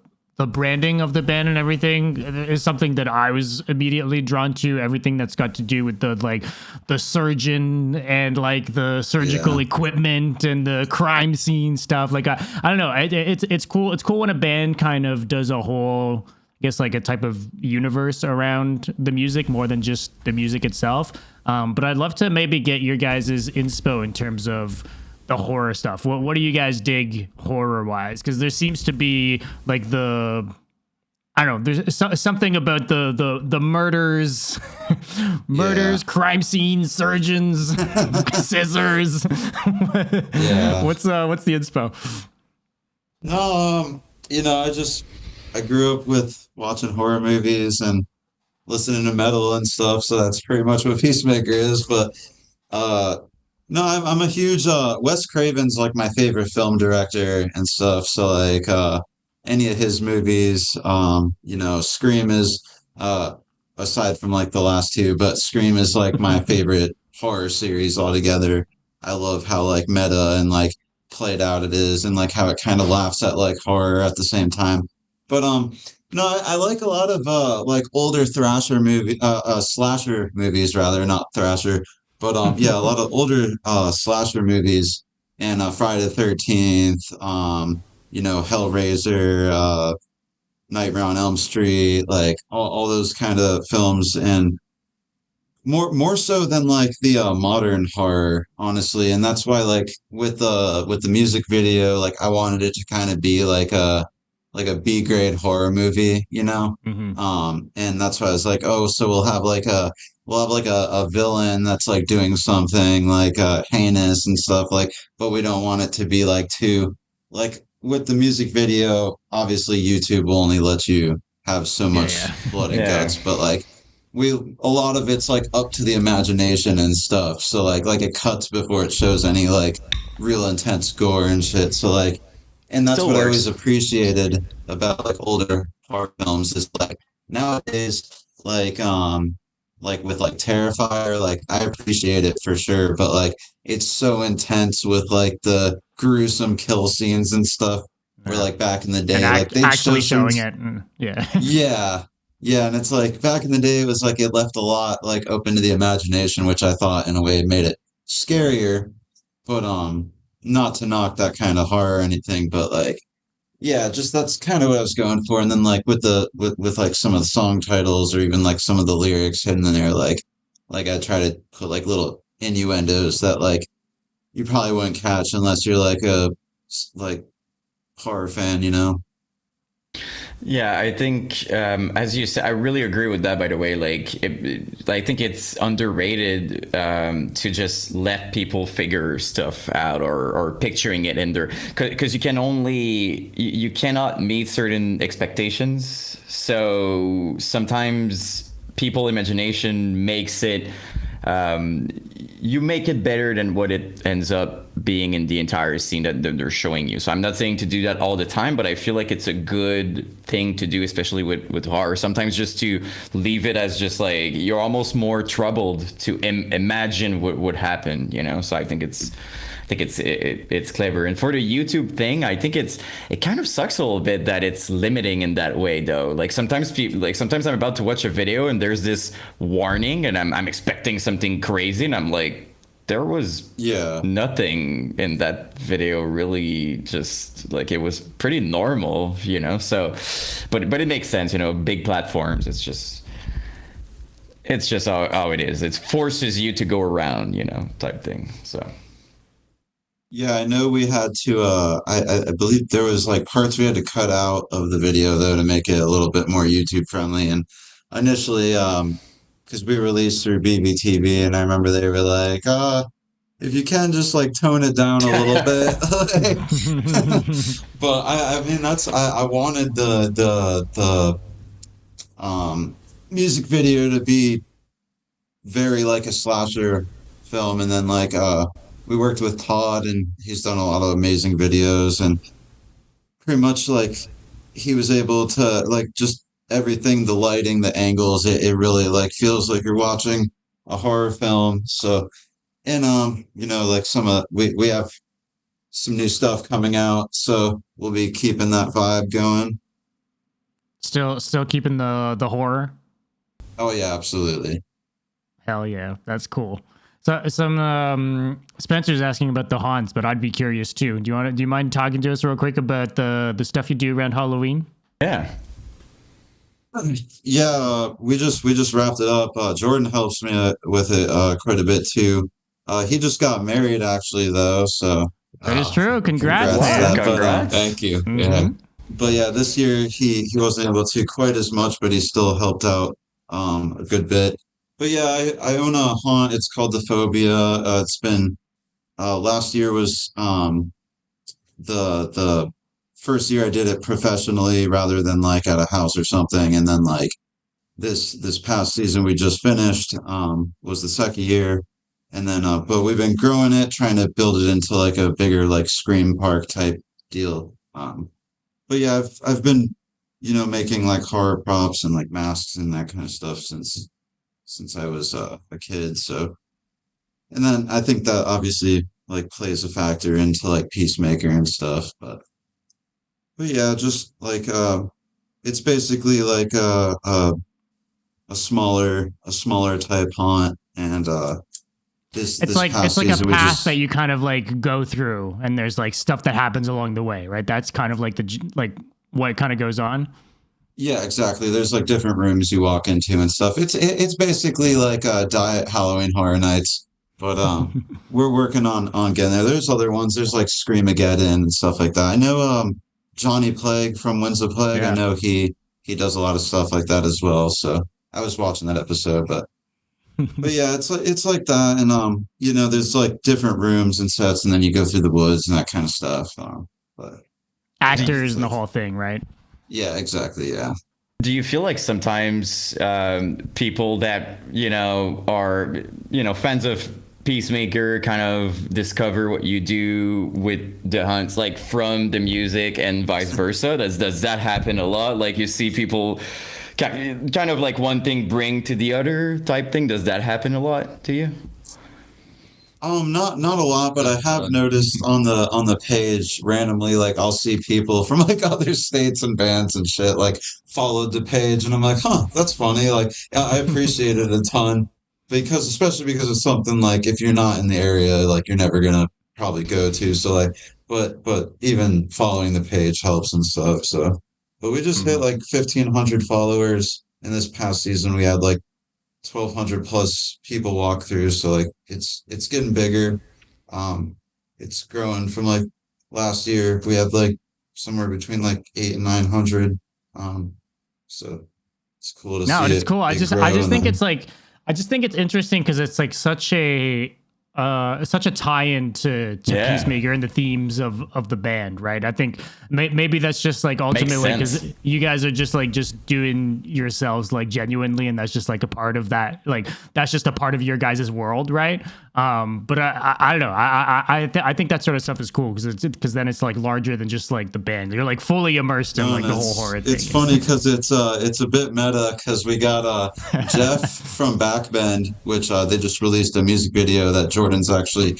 branding of the band and everything is something that I was immediately drawn to. Everything that's got to do with the surgeon and like the surgical equipment and the crime scene stuff. Like I don't know, it's cool. It's cool when a band kind of does a whole, I guess, like a type of universe around the music more than just the music itself. But I'd love to maybe get your guys' inspo in terms of the horror stuff. What do you guys dig horror wise? Because there seems to be like I don't know, there's something about the murders, crime scenes, surgeons, scissors. What's the inspo? No, I grew up with watching horror movies and listening to metal and stuff, so that's pretty much what Peacemaker is. But no, I'm a huge Wes Craven's like my favorite film director and stuff. So like any of his movies, Scream is aside from like the last two, but Scream is like my favorite horror series altogether. I love how like meta and like played out it is, and like how it kind of laughs at like horror at the same time. But no, I like a lot of like older slasher movies rather, not thrasher. But yeah, a lot of older slasher movies and Friday the 13th, Hellraiser, Nightmare on Elm Street, like all those kind of films, and more so than like the modern horror, honestly. And that's why like with the music video, like I wanted it to kind of be like a B grade horror movie, and that's why I was like, oh, so we'll have like a villain that's like doing something like heinous and stuff, like, but we don't want it to be like too, like with the music video, obviously YouTube will only let you have so much blood and guts, but like a lot of it's like up to the imagination and stuff. So like it cuts before it shows any like real intense gore and shit. So like, and that's what I always appreciated about like older horror films is like nowadays, like with like Terrifier, like I appreciate it for sure, but like it's so intense with like the gruesome kill scenes and stuff. Where like back in the day, like they actually showing it, yeah, and it's like back in the day, it was like it left a lot like open to the imagination, which I thought in a way made it scarier, but not to knock that kind of horror or anything, but like yeah, just that's kind of what I was going for. And then like with like some of the song titles or even like some of the lyrics hidden in there, like I try to put like little innuendos that like you probably wouldn't catch unless you're like a like horror fan, Yeah, I think, as you said, I really agree with that, by the way. Like, I think it's underrated to just let people figure stuff out or picturing it in there. Because you cannot meet certain expectations. So sometimes people imagination makes it, you make it better than what it ends up being in the entire scene that they're showing you. So I'm not saying to do that all the time, but I feel like it's a good thing to do, especially with horror. Sometimes just to leave it as just like you're almost more troubled to imagine what would happen, So I think it's clever. And for the YouTube thing, I think it kind of sucks a little bit that it's limiting in that way, though. Like sometimes I'm about to watch a video and there's this warning and I'm expecting something crazy and I'm like, there was nothing in that video really, just like it was pretty normal, So, but it makes sense, big platforms. It's just how it is. It forces you to go around, type thing. So. Yeah, I know we had to I believe there was like parts we had to cut out of the video though to make it a little bit more YouTube friendly. And initially, because we released through BBTV, and I remember they were like, if you can just like tone it down a little bit. But I mean I wanted the music video to be very like a slasher film. And then like we worked with Todd, and he's done a lot of amazing videos, and pretty much like he was able to like just everything, the lighting, the angles, it really like feels like you're watching a horror film. So, and you know, like we have some new stuff coming out, so we'll be keeping that vibe going. Still keeping the horror. Oh yeah, absolutely. Hell yeah, that's cool. So some Spencer's asking about the haunts, but I'd be curious too. Do you mind talking to us real quick about the stuff you do around Halloween? Yeah. Yeah, we just wrapped it up. Jordan helps me with it quite a bit too. He just got married actually though, so that is true. Congrats, congrats man. that. Congrats. Thank you. Mm-hmm. Yeah. But yeah, this year he wasn't able to quite as much, but he still helped out a good bit. But yeah, I own a haunt. It's called the Phobia. It's been last year was the first year I did it professionally rather than like at a house or something, and then like this past season we just finished was the second year, and then but we've been growing it, trying to build it into like a bigger like scream park type deal. But yeah, I've been, you know, making like horror props and like masks and that kind of stuff since I was a kid. So, and then I think that obviously like plays a factor into like Peacemaker and stuff. But yeah, just like it's basically like a smaller type haunt, and It's like a path that you kind of like go through, and there's like stuff that happens along the way, right? That's kind of like like what kind of goes on. Yeah, exactly. There's like different rooms you walk into and stuff. It's basically like diet Halloween Horror Nights, but we're working on getting there. There's other ones. There's like Screamageddon and stuff like that. I know Johnny Plague from Winds of Plague. Yeah. I know he does a lot of stuff like that as well. So I was watching that episode, but yeah, it's like that, and you know, there's like different rooms and sets, and then you go through the woods and that kind of stuff. But Actors and the whole thing, right? yeah, exactly. Yeah. Do you feel like sometimes people that, you know, are, you know, fans of Peacemaker kind of discover what you do with the hunts, like from the music and vice versa? Does that happen a lot? Like you see people kind of like one thing bring to the other type thing. Does that happen a lot to you? Not a lot, but I have noticed on the page randomly, like I'll see people from like other states and bands and shit like followed the page, and I'm like, huh, that's funny. Like I appreciate it a ton because especially because it's something like if you're not in the area, like you're never gonna probably go to. So like, but even following the page helps and stuff. So, but we just hit like 1,500 followers in this past season. We had like 1,200 plus people walk through, so like it's getting bigger. It's growing from like last year. We had like somewhere between like 800 and 900. So it's cool to see. No, it's cool. I just think then, it's like I just think it's interesting because it's like such a tie-in to Peacemaker and the themes of the band, right? I think maybe that's just like ultimately because you guys are just doing yourselves like genuinely, and that's just like a part of that, like that's just a part of your guys' world, right? But I don't know. I think that sort of stuff is cool because then it's like larger than just like the band. You're like fully immersed in like the whole horror thing. It's funny because it's a bit meta because we got Jeff from Backbend, which they just released a music video that Jordan's actually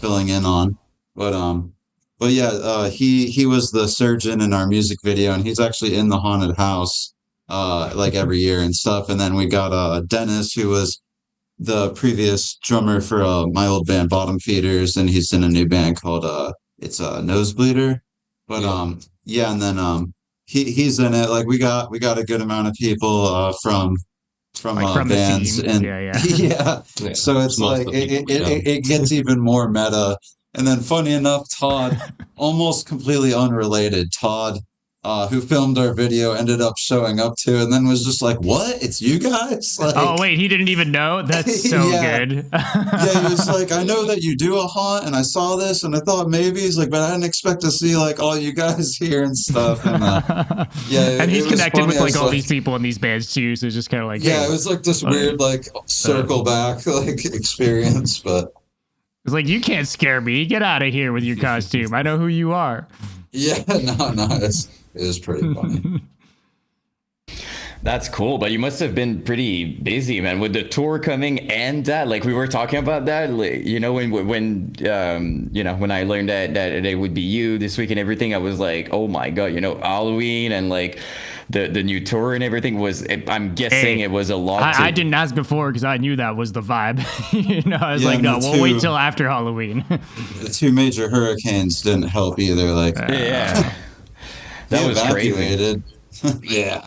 filling in on. But yeah, he was the surgeon in our music video, and he's actually in the haunted house like every year and stuff. And then we got Dennis, who was the previous drummer for my old band Bottom Feeders, and he's in a new band called it's Nosebleeder. But yeah, and then he's in it. Like we got a good amount of people from bands, and yeah. So it's like it gets even more meta. And then funny enough, Todd, almost completely unrelated, Todd who filmed our video ended up showing up to, and then was just like, "What? It's you guys?" Like, oh wait, he didn't even know. That's so yeah. good. Yeah, he was like, "I know that you do a haunt, and I saw this, and I thought maybe." He's like, "But I didn't expect to see like all you guys here and stuff." And yeah, and he's it was connected funny. with like all these people in these bands too, so it's just kind of like, Yeah, hey, it was like this weird like circle back like experience, but it's like, you can't scare me. Get out of here with your costume. I know who you are. yeah, no, it is pretty funny. That's cool, but you must have been pretty busy, man, with the tour coming and that. Like we were talking about that, like, you know, when you know, when I learned that it would be you this week and everything, I was like, oh my god, you know, Halloween and like the new tour and everything was. I'm guessing it was a lot. I didn't ask before because I knew that was the vibe. You know, I was like, no, we'll wait till after Halloween. The two major hurricanes didn't help either. Like, yeah, that was evacuated. Crazy. Yeah.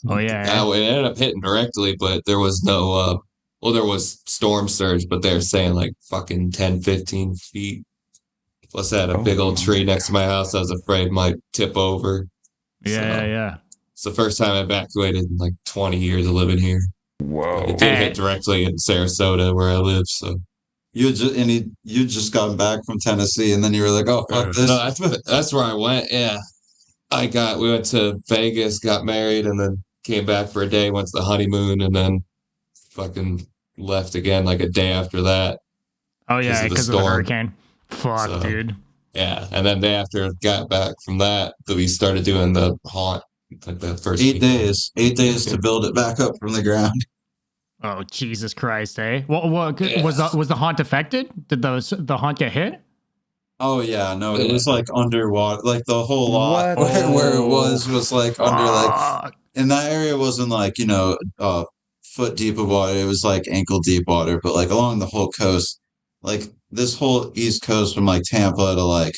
Oh yeah. It ended up hitting directly, but there was no well, there was storm surge, but they're saying like fucking 10, 15 feet. Plus I had a big old tree next to my house I was afraid might tip over. Yeah. It's the first time I evacuated in like 20 years of living here. Whoa. It did hit directly in Sarasota where I live, so You just gotten back from Tennessee, and then you were like, "Oh fuck this!" No, that's where I went. Yeah, we went to Vegas, got married, and then came back for a day, went to the honeymoon, and then fucking left again like a day after that. Oh yeah, because of the hurricane. Fuck, dude. Yeah, and then day after got back from that, we started doing the haunt like the first 8 days. 8 days to build it back up from the ground. Oh Jesus Christ, eh? Well, was the haunt affected? Did the haunt get hit? Oh yeah, no, it was like underwater. Like the whole lot where it was like under like, and that area wasn't like, you know, foot deep of water. It was like ankle deep water, but like along the whole coast, like this whole East Coast from like Tampa to like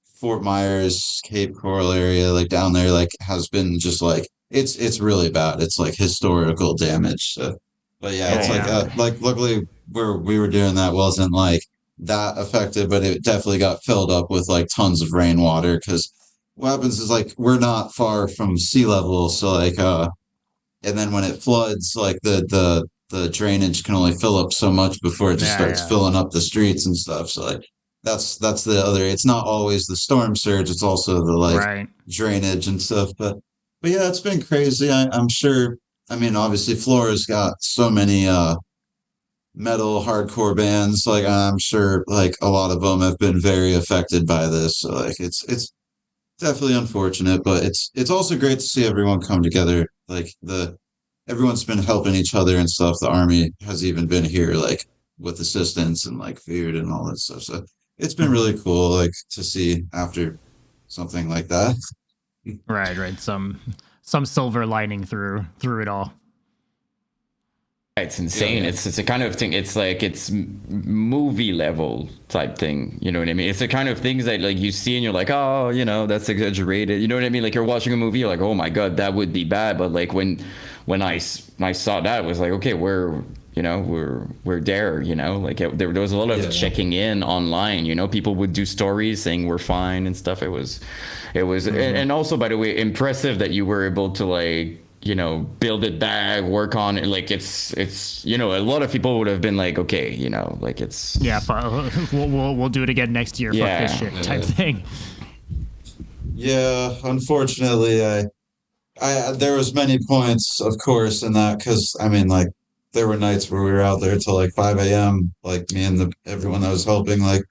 Fort Myers, Cape Coral area, like down there, like has been just like it's really bad. It's like historical damage. So, but yeah, it's like luckily where we were doing that wasn't like that affected, but it definitely got filled up with like tons of rainwater because what happens is like we're not far from sea level, so like and then when it floods, like the drainage can only fill up so much before it just starts filling up the streets and stuff. So like that's the other. It's not always the storm surge; it's also the like drainage and stuff. But yeah, it's been crazy. I'm sure. I mean, obviously, Florida's got so many metal hardcore bands. Like I'm sure, like a lot of them have been very affected by this. So like it's definitely unfortunate, but it's also great to see everyone come together. Like everyone's been helping each other and stuff. The army has even been here, like with assistance and like food and all that stuff. So it's been really cool, like to see after something like that. Right. Some silver lining through it all. It's insane. Yeah. It's a kind of thing. It's like it's movie level type thing. You know what I mean? It's the kind of things that like you see and you're like, oh, you know, that's exaggerated. You know what I mean? Like you're watching a movie, you're like, oh my god, that would be bad. But like when I saw that, it was like, okay, we're there. You know, like there was a lot of checking in online. You know, people would do stories saying we're fine and stuff. It was, and also by the way, impressive that you were able to like, you know, build it back, work on it. Like it's you know, a lot of people would have been like, okay, you know, like it's we'll do it again next year. Fuck this shit type thing. Yeah, unfortunately, I there was many points, of course, in that because I mean, like there were nights where we were out there till like 5 a.m. Like me and everyone that was helping, like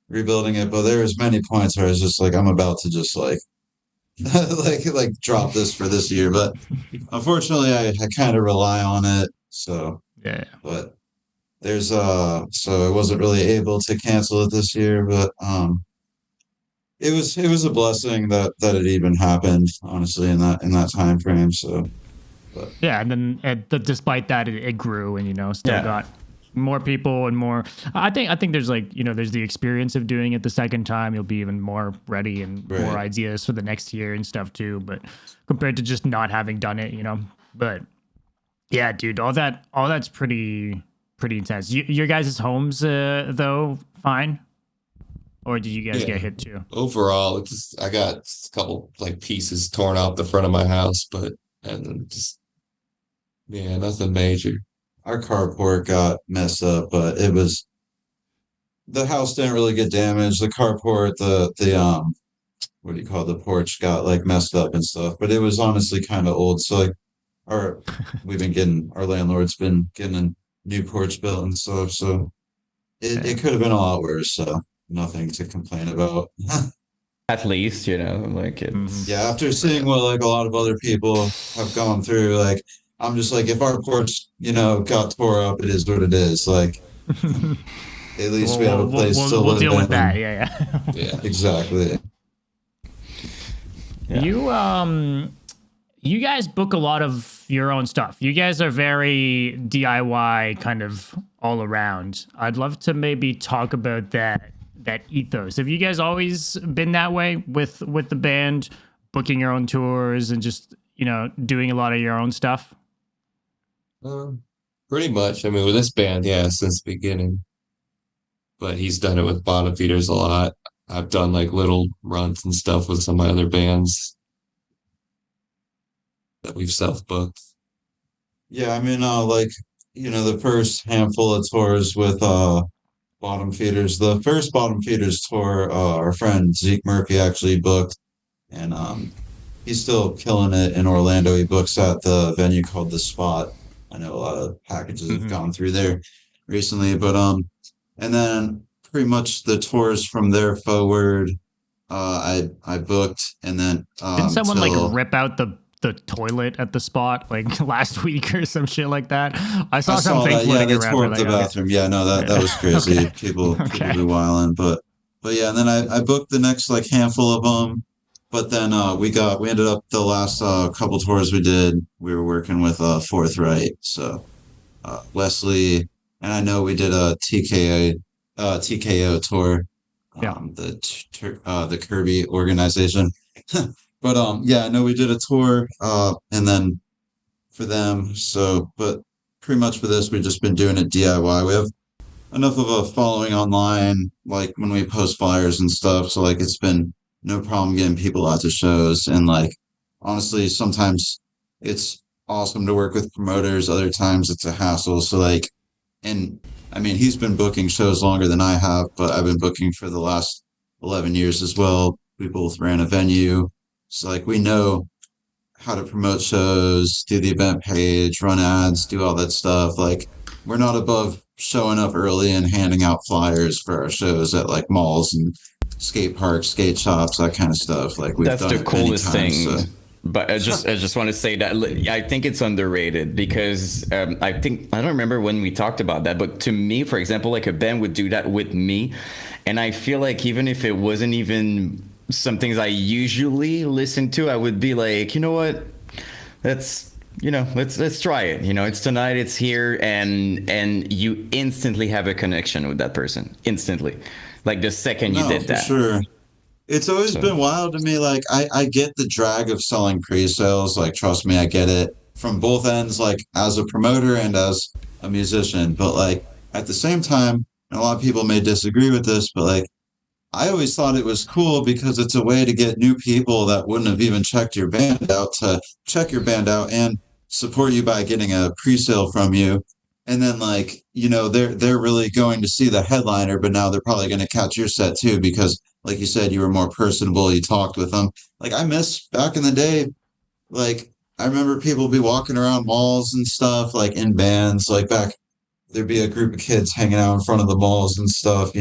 rebuilding it. But there was many points where I was just like, I'm about to just like. like drop this for this year, but unfortunately I kind of rely on it, so but there's so I wasn't really able to cancel it this year, but it was a blessing that it even happened, honestly, in that time frame. So but and then despite that it grew, and you know, still got more people and more. I think there's like, you know, there's the experience of doing it the second time. You'll be even more ready and more ideas for the next year and stuff too. But compared to just not having done it, you know. But yeah, dude, all that's pretty intense. Your guys' homes though, fine. or did you guys get hit too? Overall, I got a couple like pieces torn off the front of my house, but and then just nothing major. Our carport got messed up, but the house didn't really get damaged. The carport, the what do you call it? The porch got like messed up and stuff, but it was honestly kind of old. So like our our landlord's been getting a new porch built and stuff. So it could have been a lot worse. So nothing to complain about. At least, like it's Yeah, after seeing what like a lot of other people have gone through, like I'm just like if our porch, got tore up, it is what it is. Like at least we have a place to live. We'll deal with in. that. Yeah. Yeah, exactly. Yeah. You guys book a lot of your own stuff. You guys are very DIY kind of all around. I'd love to maybe talk about that ethos. Have you guys always been that way with the band, booking your own tours and just, doing a lot of your own stuff? Pretty much. I mean, with this band, since the beginning. But he's done it with bottom feeders a lot. I've done like little runs and stuff with some of my other bands that we've self-booked. Yeah, I mean, the first handful of tours with bottom feeders. The first bottom feeders tour, our friend Zeke Murphy actually booked, and he's still killing it in Orlando. He books at the venue called The Spot. I know a lot of packages have gone through there recently, but and then pretty much the tours from there forward, I booked, and then didn't someone like rip out the toilet at The Spot like last week or some shit like that? I saw something floating around. They tore up the bathroom. Yeah, no, that was crazy. Okay. People be wilding, but yeah, and then I booked the next like handful of them, but then we ended up the last couple tours we did. We were working with Forthright, so Wesley, and I know we did a TKO tour, the Kirby organization. But I know we did a tour and then for them. So, but pretty much for this, we've just been doing it DIY. We have enough of a following online, like when we post flyers and stuff. So like it's been no problem getting people out to shows. And like honestly, sometimes it's awesome to work with promoters. Other times it's a hassle. So like, and I mean, he's been booking shows longer than I have, but I've been booking for the last 11 years as well. We both ran a venue. So like we know how to promote shows, do the event page, run ads, do all that stuff. Like we're not above showing up early and handing out flyers for our shows at like malls and skate parks, skate shops, that kind of stuff. Like we've That's done the it coolest many times, thing. so. But I just want to say that I think it's underrated because I don't remember when we talked about that, but to me, for example, like a band would do that with me, and I feel like even if it wasn't even some things I usually listen to, I would be like, you know what, let's try it. It's tonight, it's here, and you instantly have a connection with that person instantly, like the second you did that. Sure. It's always been wild to me. Like I get the drag of selling pre-sales. Like trust me, I get it from both ends. Like as a promoter and as a musician, but like at the same time, and a lot of people may disagree with this, but like I always thought it was cool because it's a way to get new people that wouldn't have even checked your band out to check your band out and support you by getting a pre-sale from you. And then like, they're really going to see the headliner, but now they're probably going to catch your set too, because like you said, you were more personable. You talked with them. Like I miss back in the day, like I remember people be walking around malls and stuff, like in bands, like back, there'd be a group of kids hanging out in front of the malls and stuff,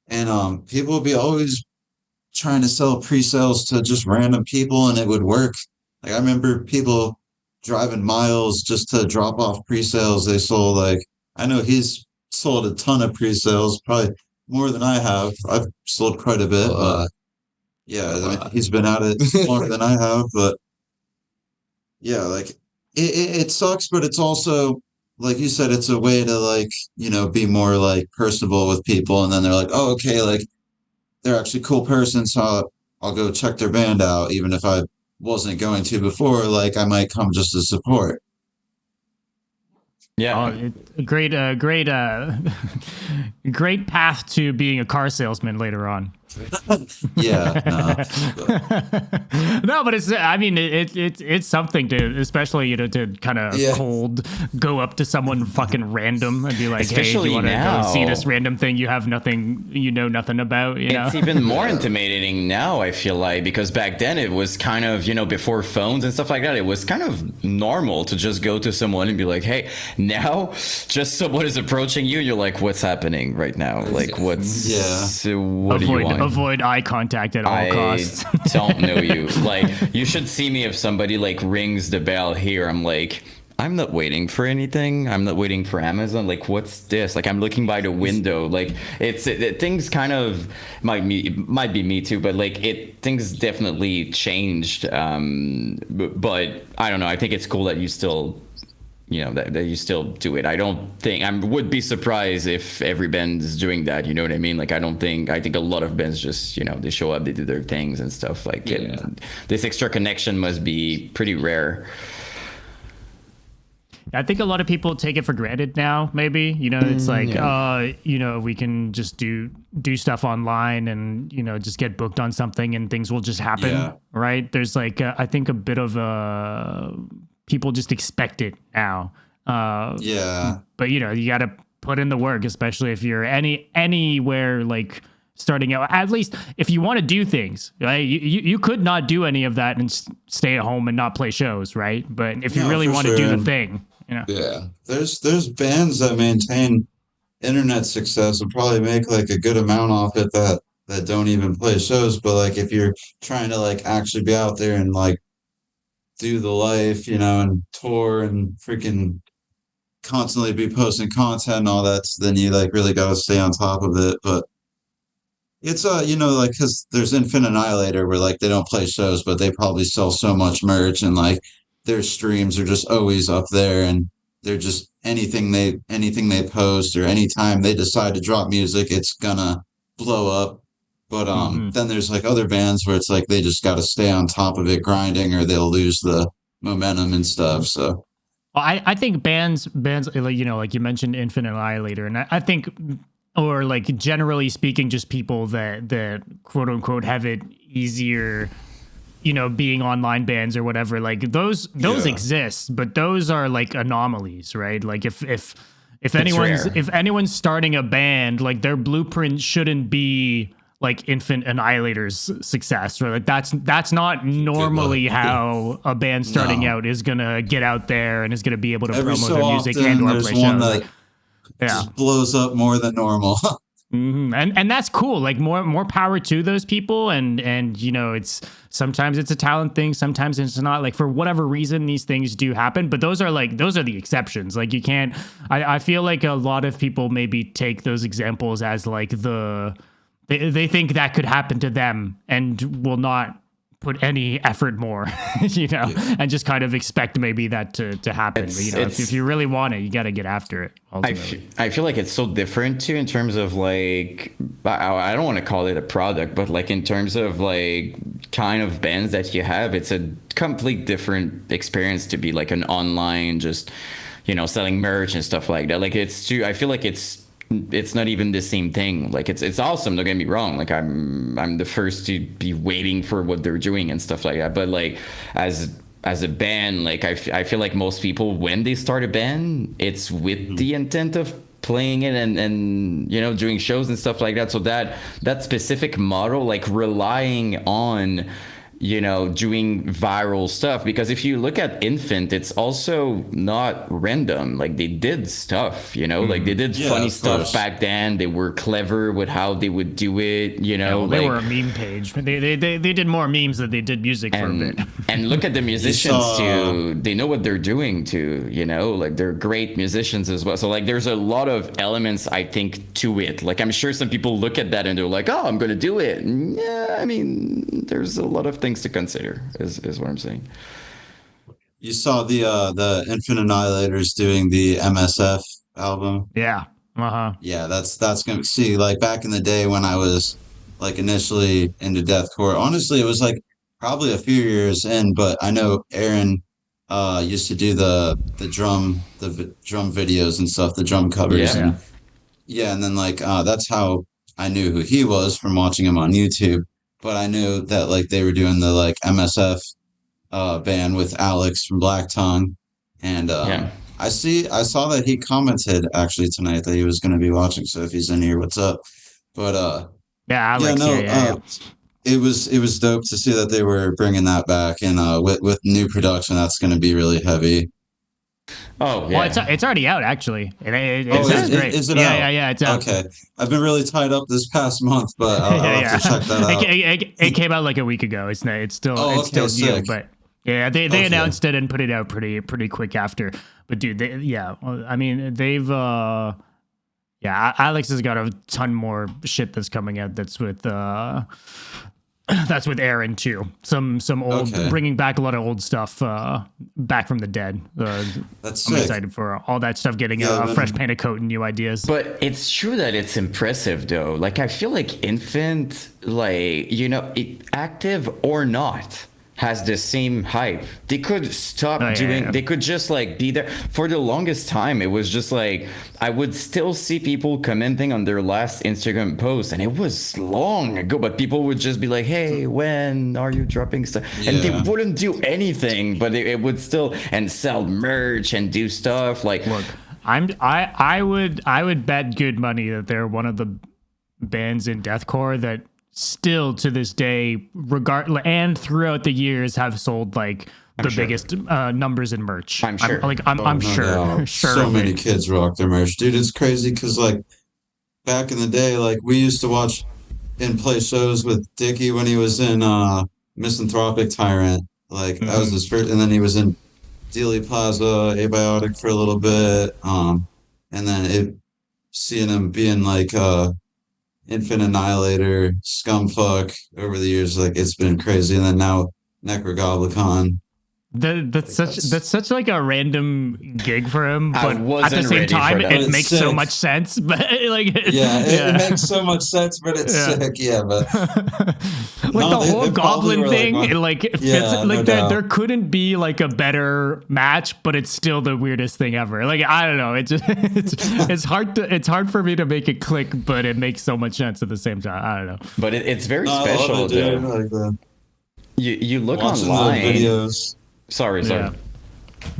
and people would be always trying to sell pre-sales to just random people and it would work. Like I remember people driving miles just to drop off pre-sales. They sold I know he's sold a ton of pre-sales, probably more than I have. I've sold quite a bit, but I mean, he's been at it longer than I have. But yeah, like it sucks, but it's also like you said, it's a way to be more like personable with people, and then they're like, oh, okay, like they're actually a cool person, so I'll go check their band out, even if I wasn't going to before. Like I might come just to support. Yeah. Great, great path to being a car salesman later on. Yeah, no, but it's, I mean, it's something to, especially, you know, to kind of cold go up to someone fucking random and be like, especially, hey, do you want to now, go see this random thing you have nothing, you know nothing about, you know? It's even more intimidating now, I feel like, because back then it was kind of, you know, before phones and stuff like that, it was kind of normal to just go to someone and be like, hey. Now just someone is approaching you, you're like, what's happening right now? Like, what's what do you want? Avoid eye contact at all costs. I don't know you. Like, you should see me if somebody like rings the bell here. I'm like, I'm not waiting for anything. I'm not waiting for Amazon. Like, what's this? Like, I'm looking by the window. Like, things kind of might be me too, but like things definitely changed. But I don't know. I think it's cool that you still, you know, that you still do it. I would be surprised if every band is doing that. You know what I mean? Like, I think a lot of bands just, you know, they show up, they do their things and stuff. Like, this extra connection must be pretty rare. I think a lot of people take it for granted now, maybe, you know, it's like, you know, we can just do stuff online and, you know, just get booked on something and things will just happen. Right. There's like, I think a bit of people just expect it now. But you know, you got to put in the work, especially if you're anywhere like starting out. At least if you want to do things, right? You could not do any of that and stay at home and not play shows, right? But if you really want to do the thing, you know. Yeah, there's bands that maintain internet success and probably make like a good amount off it that don't even play shows. But like if you're trying to like actually be out there and like do the life, you know, and tour and freaking constantly be posting content and all that, so then you like really got to stay on top of it. But it's you know, like, because there's Infinite Annihilator where like they don't play shows, but they probably sell so much merch and like their streams are just always up there, and they're just anything they post or anytime they decide to drop music, it's gonna blow up. But then there's like other bands where it's like they just got to stay on top of it, grinding, or they'll lose the momentum and stuff. So, well, I think bands, like, you know, like you mentioned Infinite Annihilator, and I think, or like generally speaking, just people that quote unquote have it easier, you know, being online bands or whatever. Like those exist, but those are like anomalies, right? Like if anyone's starting a band, like their blueprint shouldn't be like Infinite Annihilator's success, right? Like that's not normally how a band starting out is gonna get out there and is gonna be able to promote their music and or play shows. Just blows up more than normal. And that's cool. Like more power to those people. And you know, sometimes it's a talent thing, sometimes it's not. Like for whatever reason, these things do happen. But those are the exceptions. Like you can't. I feel like a lot of people maybe take those examples as like they think that could happen to them and will not put any effort more, you know, and just kind of expect maybe that to happen. But, you know, if you really want it, you got to get after it. I feel like it's so different too in terms of like, I don't want to call it a product, but like in terms of like kind of bands that you have, it's a complete different experience to be like an online, just, you know, selling merch and stuff like that. Like I feel like it's not even the same thing. Like it's awesome, don't get me wrong, like I'm the first to be waiting for what they're doing and stuff like that, but like as a band, like I feel like most people, when they start a band, it's with the intent of playing it and you know, doing shows and stuff like that. So that specific model, like relying on, you know, doing viral stuff, because if you look at Infant, it's also not random. Like they did stuff, you know, like they did funny stuff back then. They were clever with how they would do it, you know. They were a meme page. They did more memes than they did music for a bit. And look at the musicians too. They know what they're doing too, you know, like they're great musicians as well. So like there's a lot of elements, I think, to it. Like I'm sure some people look at that and they're like, oh, I'm gonna do it. And yeah, I mean, there's a lot of things to consider is what I'm saying. You saw the Infinite Annihilators doing the MSF album. Yeah. Yeah, that's gonna see, like back in the day when I was like initially into deathcore. Honestly, it was like probably a few years in, but I know Aaron used to do the drum videos and stuff, the drum covers, Yeah. and yeah, and then like that's how I knew who he was from watching him on YouTube. But I knew that like they were doing the like MSF band with Alex from Black Tongue, and Yeah. I saw that he commented actually tonight that he was going to be watching. So if he's in here, what's up? But Yeah, yeah, Alex. no, Yeah. it was dope to see that they were bringing that back, and with new production, that's going to be really heavy. Oh Well, yeah. it's already out actually. Oh, It's great. is it yeah, out? yeah, it's out. Okay, I've been really tied up this past month, but I'll have to check that out. It came out like a week ago. It's still Oh, it's still okay, new, sick. but yeah, they Okay. announced it and put it out pretty quick after. But dude, I mean, they've yeah, Alex has got a ton more shit that's coming out. That's with that's with Aaron too. Some old Okay. bringing back a lot of old stuff back from the dead. That's I'm sick. excited for all that stuff getting Yeah, a man. fresh painted coat and new ideas. But it's true that it's impressive though. Like I feel like Infant, like active or not, has the same hype. They could stop doing. They could just like be there. For the longest time, it was just like I would still see people commenting on their last Instagram post, and it was long ago. But people would just be like, "Hey, when are you dropping stuff?" And they Yeah. wouldn't do anything, but it would still and sell merch and do stuff like. Look, I would bet good money that they're one of the bands in deathcore that still to this day, and throughout the years, have sold like the sure. biggest numbers in merch. I'm sure. I'm No sure. doubt. Sure. So of many it. kids rock their merch, dude. It's crazy because like back in the day, like we used to watch and play shows with Dickie when he was in Misanthropic Tyrant. Like that was his first, and then he was in Dealey Plaza, Abiotic for a little bit. And then seeing him being like Infant Annihilator, Scumfuck over the years, like it's been crazy. And then now Necrogoblicon. That's such like a random gig for him, I but at wasn't the same ready for time, that. it It's makes so sick. much sense. But like, It makes so much sense, but it's Yeah. sick. Yeah, but like No, the they whole probably goblin were, like, thing, one- it like it fits. Yeah, no Like doubt. there couldn't be like a better match, but it's still the weirdest thing ever. Like I don't know, it's hard for me to make it click, but it makes so much sense at the same time. I don't know. But it's very no, I special love it, dude. though. Like You look watching the online. videos. Sorry. Yeah.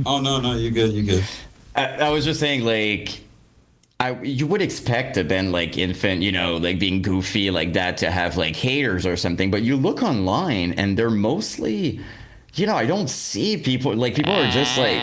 Oh no, you good, you good. I was just saying, like, you would expect a band like Infant, like being goofy like that to have like haters or something, but you look online and they're mostly, I don't see people are just like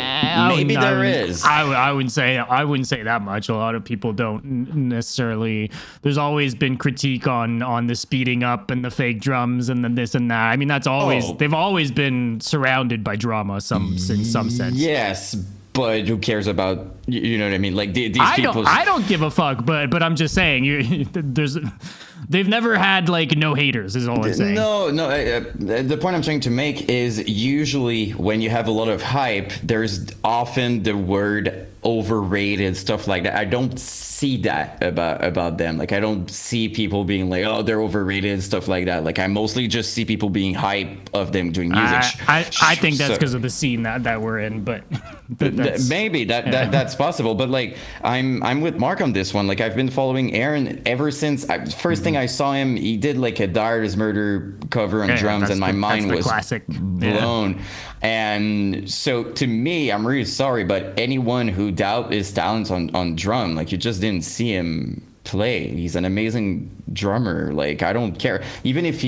maybe there is. I wouldn't say that much. A lot of people don't necessarily. There's always been critique on the speeding up and the fake drums and then this and that. I mean, that's always they've always been surrounded by drama in some sense. Yes, but who cares about you know what I mean? Like these people. I don't give a fuck. But I'm just saying, they've never had like no haters. Is all I'm saying. No. The point I'm trying to make is usually when you have a lot of hype, there's often the word overrated, stuff like that. I don't see that about them. Like I don't see people being like, oh, they're overrated, stuff like that. Like I mostly just see people being hype of them doing music. I think that's because of the scene that we're in, but that's, maybe that's possible. But like I'm with Mark on this one. Like I've been following Aaron ever since first thing I saw him. He did like a Dire as Murder cover on drums, and my mind was classic. blown. And so to me, I'm really sorry, but anyone who doubt his talents on drum, like you just didn't see him play. He's an amazing drummer. Like I don't care. Even if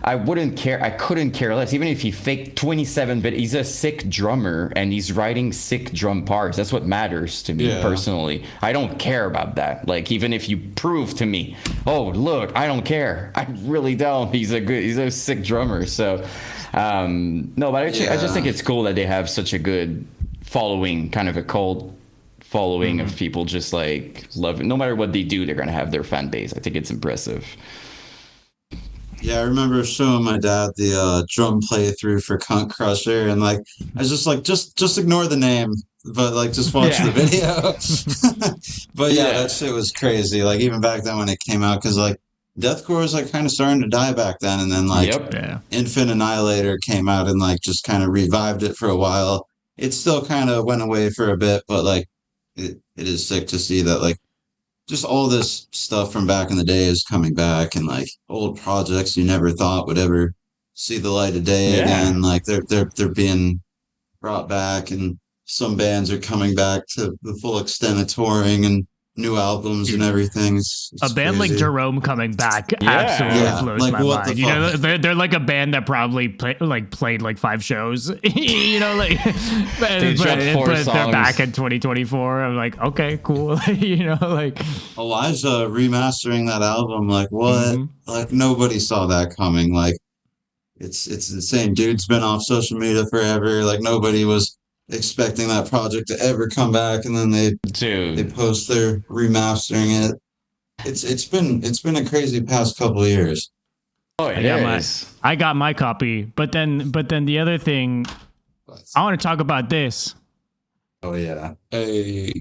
I wouldn't care. I couldn't care less. Even if he faked 27, but he's a sick drummer and he's writing sick drum parts. That's what matters to me personally. I don't care about that. Like even if you prove to me, oh look, I don't care. I really don't. He's a sick drummer. So no, but I just think it's cool that they have such a good following, kind of a cult following of people just like love it. No matter what they do, they're gonna have their fan base. I think it's impressive. Yeah, I remember showing my dad the drum playthrough for Cunt Crusher, and like I was just like, just ignore the name, but like just watch the video. But that shit was crazy. Like even back then when it came out, because like deathcore was like kind of starting to die back then, and then like Infant Annihilator came out and like just kind of revived it for a while. it still kind of went away for a bit, but like it is sick to see that like just all this stuff from back in the day is coming back, and like old projects you never thought would ever see the light of day Yeah. again. Like they're being brought back, and some bands are coming back to the full extent of touring and new albums and everything. It's a band crazy. like Jerome coming back Yeah. absolutely Yeah, blows like, my what the mind. You know, fuck? they're like a band that probably played like 5 shows. You know, like They dropped 4 but they're songs. back in 2024. I'm like, okay, cool. You know, like Elijah remastering that album, like what? Mhm. Like nobody saw that coming. Like it's insane. Dude's been off social media forever. Like nobody was expecting that project to ever come back, and then they Dude. post their remastering it. It's been a crazy past couple of years. Oh, it is. I got my copy, but then the other thing, I want to talk about this. Oh yeah. Hey,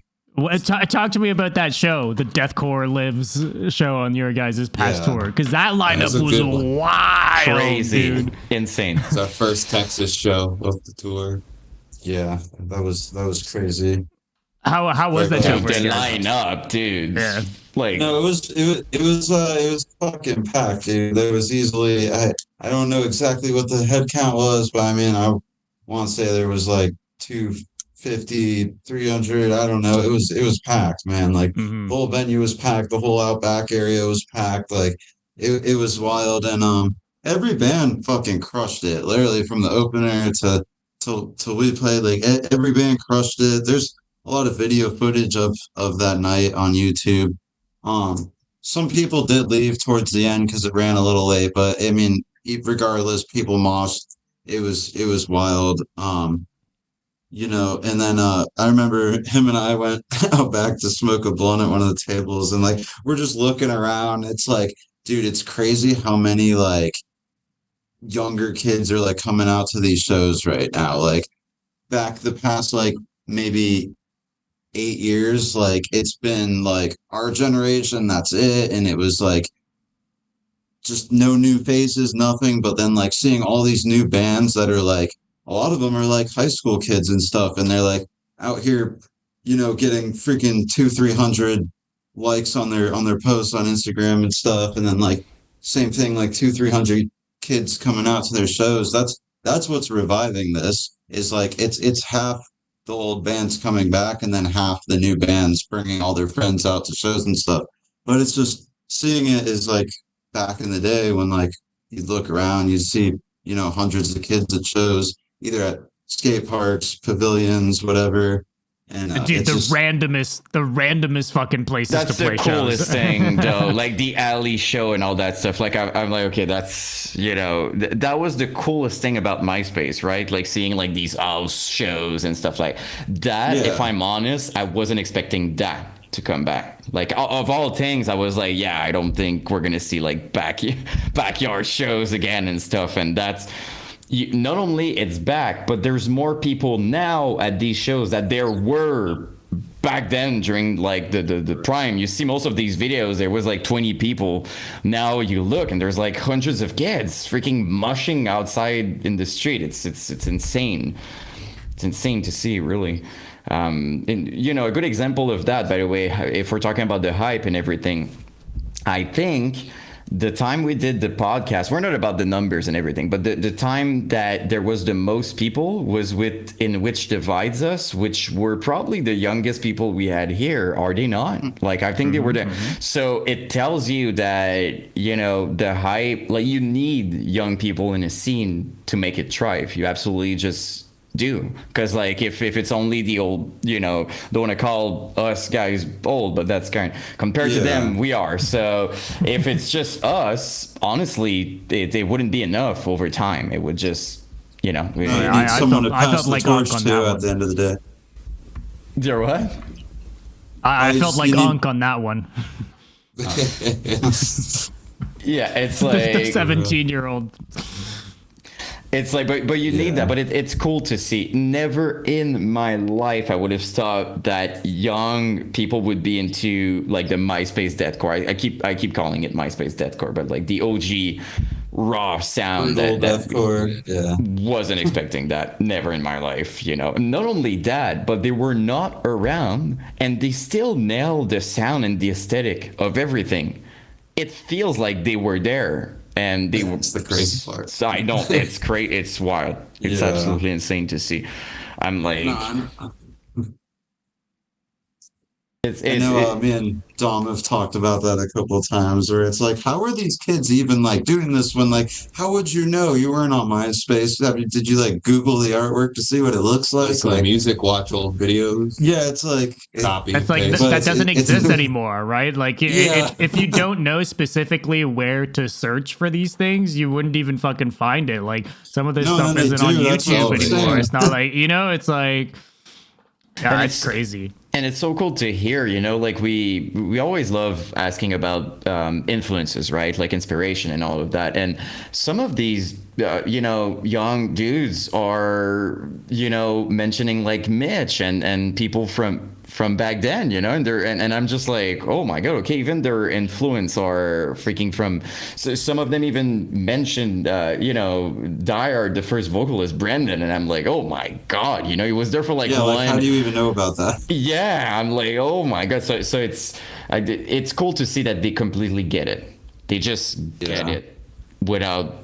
Talk to me about that show, the Deathcore Lives show on your guys' past Yeah. tour, because that That's lineup a was good one. wild, Crazy. dude. Insane. it's our first Texas show of the tour. Yeah, that was crazy. How was that Dude, show Dude, for the you? lineup, dude. Yeah. Like, No, it was fucking packed, dude. There was easily I don't know exactly what the head count was, but I mean I want to say there was like 250, 300. I don't know. It was packed, man. Like Mhm. the whole venue was packed, the whole outback area was packed. Like it was wild, and every band fucking crushed it. Literally from the opener to till we played, like every band crushed it. There's a lot of video footage of that night on YouTube. Some people did leave towards the end because it ran a little late, but I mean, regardless, people moshed. It was wild. And then I remember him and I went out back to smoke a blunt at one of the tables, and like we're just looking around. It's like, dude, it's crazy how many like younger kids are like coming out to these shows right now. Like back the past like maybe 8 years, like it's been like our generation, that's it. And it was like just no new faces, nothing. But then like seeing all these new bands that are like a lot of them are like high school kids and stuff, and they're like out here, getting freaking 200-300 likes on their posts on Instagram and stuff. And then like same thing, like 200-300 kids coming out to their shows. That's what's reviving this, is like it's half the old bands coming back and then half the new bands bringing all their friends out to shows and stuff. But it's just seeing it is like back in the day when like you'd look around, you'd see, hundreds of kids at shows, either at skate parks, pavilions, whatever. And Dude, it's the just, randomest fucking places that's to play the coolest shows. thing, though. Like the alley show and all that stuff. Like I'm like, okay, that's that was the coolest thing about MySpace, right? Like seeing like these house shows and stuff like that. Yeah. If I'm honest, I wasn't expecting that to come back. Like of all things, I was like, yeah, I don't think we're gonna see like backyard shows again and stuff. And that's. Not only it's back, but there's more people now at these shows that there were back then during like the prime. You see most of these videos, there was like 20 people. Now you look and there's like hundreds of kids freaking mushing outside in the street. It's insane. It's insane to see, really. And a good example of that, by the way, if we're talking about the hype and everything, I think the time we did the podcast, we're not about the numbers and everything, but the time that there was the most people was in Which Divides Us, which were probably the youngest people we had here, are they not? Like, I think they were there. So it tells you that, the hype, like you need young people in a scene to make it thrive. You absolutely just do, because like if it's only the old, don't want to call us guys old, but that's kind compared to them, we are. So if it's just us, honestly, it wouldn't be enough over time. It would just you need someone to pass the like torch on to that at the end of the day. There what? I felt like Unk on that one. Yeah, it's The like 17-year-old. It's like, but you need that. But it's cool to see. Never in my life I would have thought that young people would be into like the MySpace deathcore. I keep calling it MySpace deathcore, but like the OG raw sound Brutal that deathcore. Yeah. wasn't expecting that. Never in my life, you know. Not only that, but they were not around, and they still nailed the sound and the aesthetic of everything. It feels like they were there, and they were. That's the crazy part. So I know it's great. It's wild. It's absolutely insane to see. I'm like, I know me and Dom have talked about that a couple of times, where it's like, how are these kids even like doing this when like, how would you know? You weren't on MySpace. Did you like Google the artwork to see what it looks like? Listen to music, watch old videos. Yeah, it's like copy. It's like that doesn't exist anymore, right? Like if you don't know specifically where to search for these things, you wouldn't even fucking find it. Like some of this stuff isn't on YouTube anymore. It's not like, you know, it's like, yeah, it's crazy. And it's so cool to hear, you know, like we always love asking about influences, right? Like inspiration and all of that. And some of these, you know, young dudes are, you know, mentioning like Mitch and people from back then, you know, and I'm just like, oh my God, okay, even their influence are freaking from, so some of them even mentioned, you know, Dyer, the first vocalist, Brendan, and I'm like, oh my God, you know, he was there for like like, how do you even know about that? Yeah, I'm like, oh my God, so it's cool to see that they completely get it. They just get it without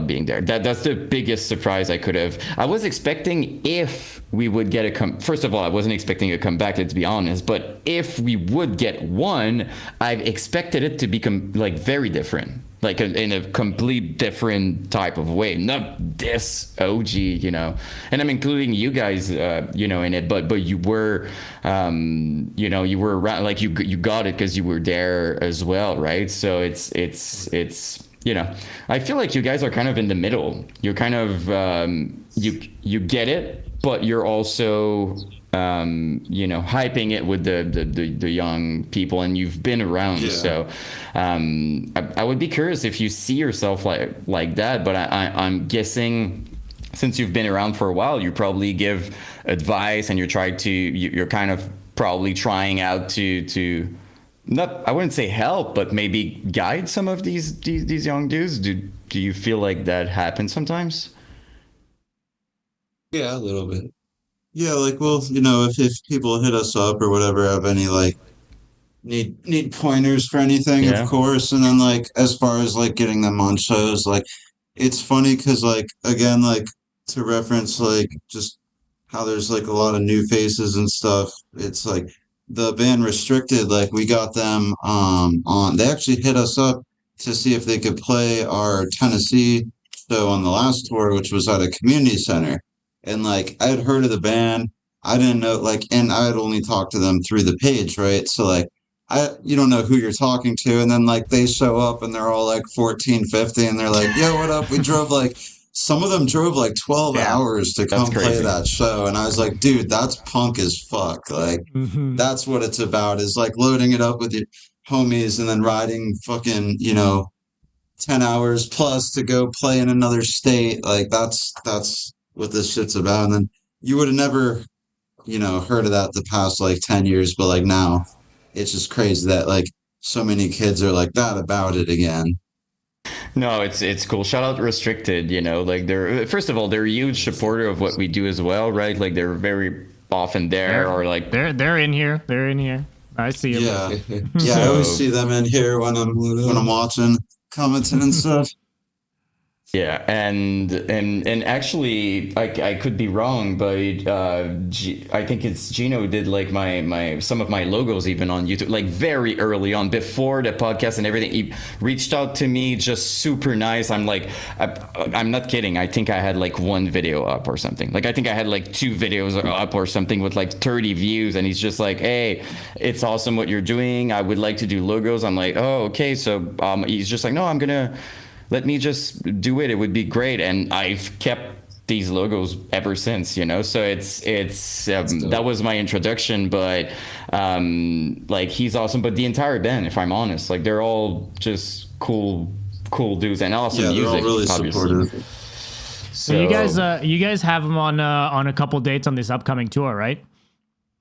being there. That's the biggest surprise I could have. I was expecting if we would get first of all, I wasn't expecting a comeback, let's be honest, but if we would get one, I've expected it to become like very different, like in a complete different type of way, not this OG, you know, and I'm including you guys, you know, in it, but you were, you know, you were around, like you got it because you were there as well, right? So it's you know, I feel like you guys are kind of in the middle. You're kind of you get it, but you're also you know, hyping it with the young people, and you've been around. Yeah. So I would be curious if you see yourself like that. But I'm guessing since you've been around for a while, you probably give advice, and you're kind of probably trying out to not, I wouldn't say help, but maybe guide some of these young dudes. Do you feel like that happens sometimes? Yeah, a little bit. Yeah, like, well, you know, if people hit us up or whatever, have any like need pointers for anything, of course. And then like as far as like getting them on shows, like it's funny because like again, like to reference like just how there's like a lot of new faces and stuff. It's like the band Restricted, like we got them on, they actually hit us up to see if they could play our Tennessee show on the last tour, which was at a community center. And like I had heard of the band, I didn't know, like, and I had only talked to them through the page, right? So like you don't know who you're talking to, and then like they show up and they're all like 14, 50, and they're like, yo, what up? We drove like, some of them drove like 12 hours to come play that show. And I was like, dude, that's punk as fuck. Like, that's what it's about, is like loading it up with your homies and then riding fucking, you know, 10 hours plus to go play in another state. Like, that's what this shit's about. And then you would have never, you know, heard of that the past like 10 years. But like now, it's just crazy that like so many kids are like that about it again. No, it's cool. Shout out Restricted, you know, like they're, first of all, they're a huge supporter of what we do as well, right? Like they're very often there, or like they're in here. They're in here. I see them. Yeah. Yeah, so, I always see them in here when I'm watching, commenting and stuff. Yeah, and actually, I could be wrong, but I think it's Gino did like my some of my logos even on YouTube, like very early on, before the podcast and everything. He reached out to me, just super nice. I'm like, I'm not kidding. I think I had like one video up or something. Like I think I had like 2 videos up or something with like 30 views, and he's just like, hey, it's awesome what you're doing. I would like to do logos. I'm like, oh, okay. So he's just like, no, I'm gonna. Let me just do it. It would be great. And I've kept these logos ever since, you know? So it's that was my introduction, but like he's awesome. But the entire band, if I'm honest, like they're all just cool dudes and awesome music. They're all really supportive. So you guys have them on a couple dates on this upcoming tour, right?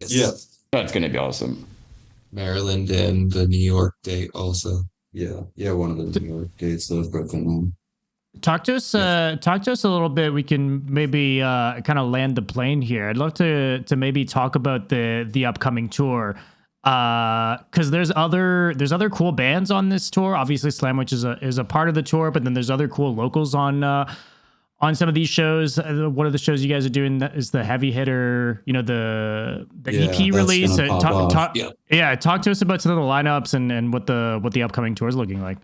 Yeah. That's going to be awesome. Maryland and the New York date also. Yeah, one of the New York dates, those Brooklyn one. Talk to us. Talk to us a little bit. We can maybe kind of land the plane here. I'd love to maybe talk about the upcoming tour, because there's other cool bands on this tour. Obviously, Slamwich is a part of the tour, but then there's other cool locals on some of these shows. One of the shows you guys are doing is the Heavy Hitter. You know, the EP release. Talk to us about some of the lineups and what the upcoming tour is looking like.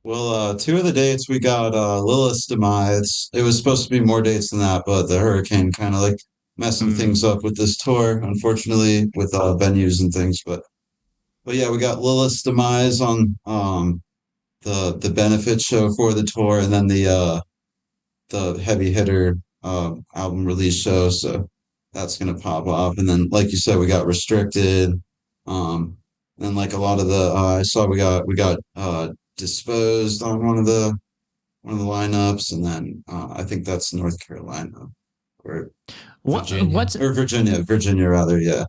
Well, two of the dates we got Lilith's Demise. It was supposed to be more dates than that, but the hurricane kind of like messing things up with this tour, unfortunately, with venues and things. But yeah, we got Lilith's Demise on the benefit show for the tour, and then the Heavy Hitter album release show. So that's gonna pop off, and then like you said, we got Restricted. Then like a lot of the I saw we got Disposed on one of the lineups, and then I think that's North Carolina or Virginia rather. Yeah.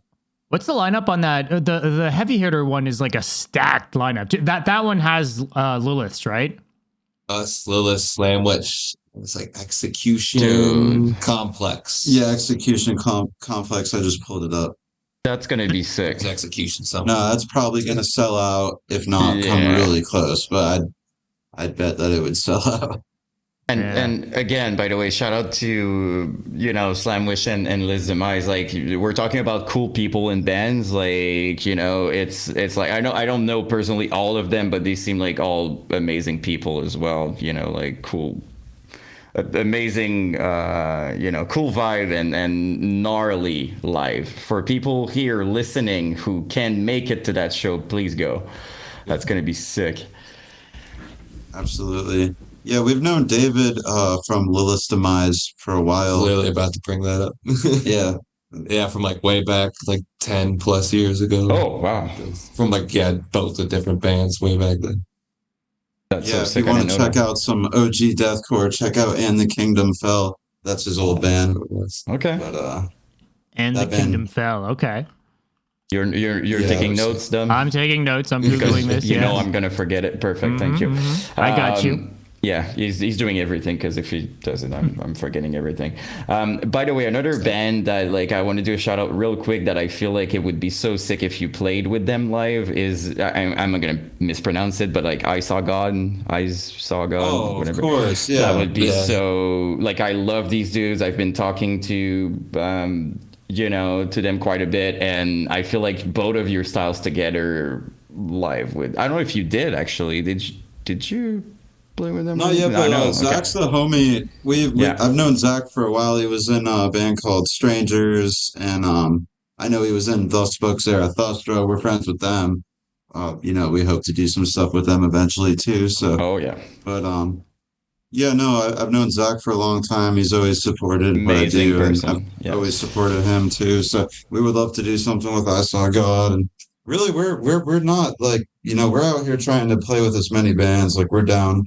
What's the lineup on that? The Heavy Hitter one is like a stacked lineup. That one has Lilith's, right? Us, Lilith, Slamwich. It's like Execution Complex. Yeah, Execution Complex. I just pulled it up. That's gonna be sick. It's Execution something. No, that's probably gonna sell out, if not come really close. But I'd bet that it would sell out. And again, by the way, shout out to Slamwish and Liz Demise. Like, we're talking about cool people in bands. Like, it's like I don't know personally all of them, but they seem like all amazing people as well. Like cool. Amazing, cool vibe and gnarly live. For people here listening who can make it to that show, please go. That's going to be sick. Absolutely. Yeah, we've known David from Lilith's Demise for a while. Literally about to bring that up. Yeah. Yeah, from like way back, like 10 plus years ago. Oh, wow. From both the different bands way back then. That's yeah, if you want to check out some OG deathcore, check out And the Kingdom Fell. That's his old band. Okay. But And the Kingdom Fell. Okay. You're taking notes, Dom? I'm taking notes. I'm Googling this. You know I'm going to forget it. Perfect. Thank you. I got you. Yeah, he's doing everything, because if he doesn't, I'm forgetting everything. By the way, another band that I want to do a shout out real quick that I feel like it would be so sick if you played with them live is I'm not gonna mispronounce it, but I Saw God, oh, whatever. Of course, yeah. That would be so I love these dudes. I've been talking to to them quite a bit, and I feel like both of your styles together live with. I don't know if you did actually. Did you? Play with them? Not yet, but Zach's the homie. I've known Zach for a while. He was in a band called Strangers, and I know he was in Thus Spoke Zarathustra. We're friends with them. We hope to do some stuff with them eventually too. So. Oh yeah. But I've known Zach for a long time. He's always supported amazing what I do, person. and I've always supported him too. So we would love to do something with I Saw God, and really we're not we're out here trying to play with as many bands. We're down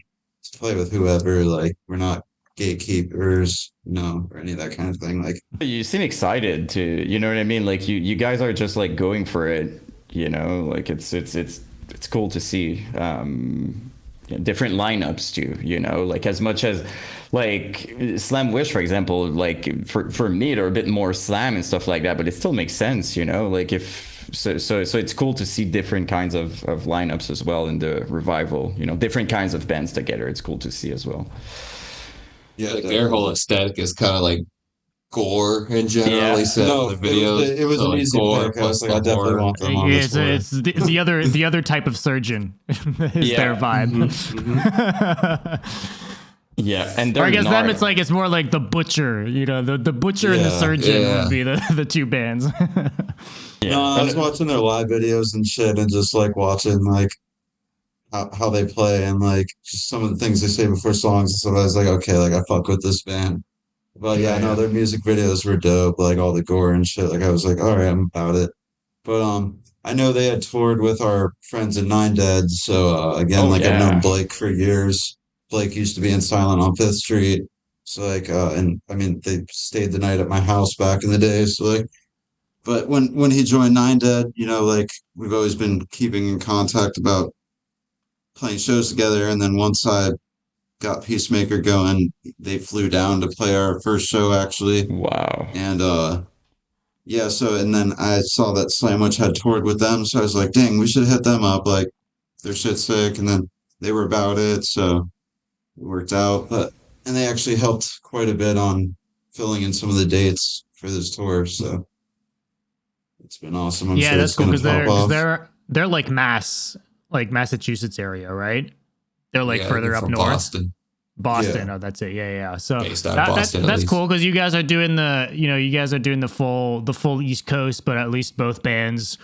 to play with whoever. We're not gatekeepers, or any of that kind of thing. You seem excited to, you know what I mean? You guys are just going for it, it's cool to see different lineups too, as much as Slam Wish, for example, for me they're a bit more slam and stuff like that, but it still makes sense, so it's cool to see different kinds of lineups as well in the revival, different kinds of bands together. It's cool to see as well. Yeah, their whole aesthetic is kind of gore in general. Yeah. The videos. It was an easy pick. I was I definitely want them on this tour. It's the other type of surgeon is their vibe. Mm-hmm. Yeah, and or I guess them it's more like the butcher, the butcher and the surgeon would be the two bands. No, I was watching their live videos and shit, and just watching how they play, and just some of the things they say before songs and stuff. I was okay, I fuck with this band. But their music videos were dope, all the gore and shit. I was all right, I'm about it. But I know they had toured with our friends at Nine Dead, so again, I've known Blake for years. Blake used to be in Silent on Fifth Street, so and I mean they stayed the night at my house back in the day. So but when he joined Nine Dead, we've always been keeping in contact about playing shows together. And then once I got Peacemaker going. They flew down to play our first show actually. Wow. And yeah, so and then I saw that Slamwich had toured with them, so I was like, dang, we should hit them up. Like their shit's sick, and then they were about it, so it worked out. But and they actually helped quite a bit on filling in some of the dates for this tour, so it's been awesome. I'm sure that's it's cool gonna because pop off. they're like Massachusetts area, right? They're like further up from north. Boston. Yeah. Oh, that's it. Yeah. So Based out of Boston, at that's least. cool because you guys are doing the full East Coast, but at least both bands,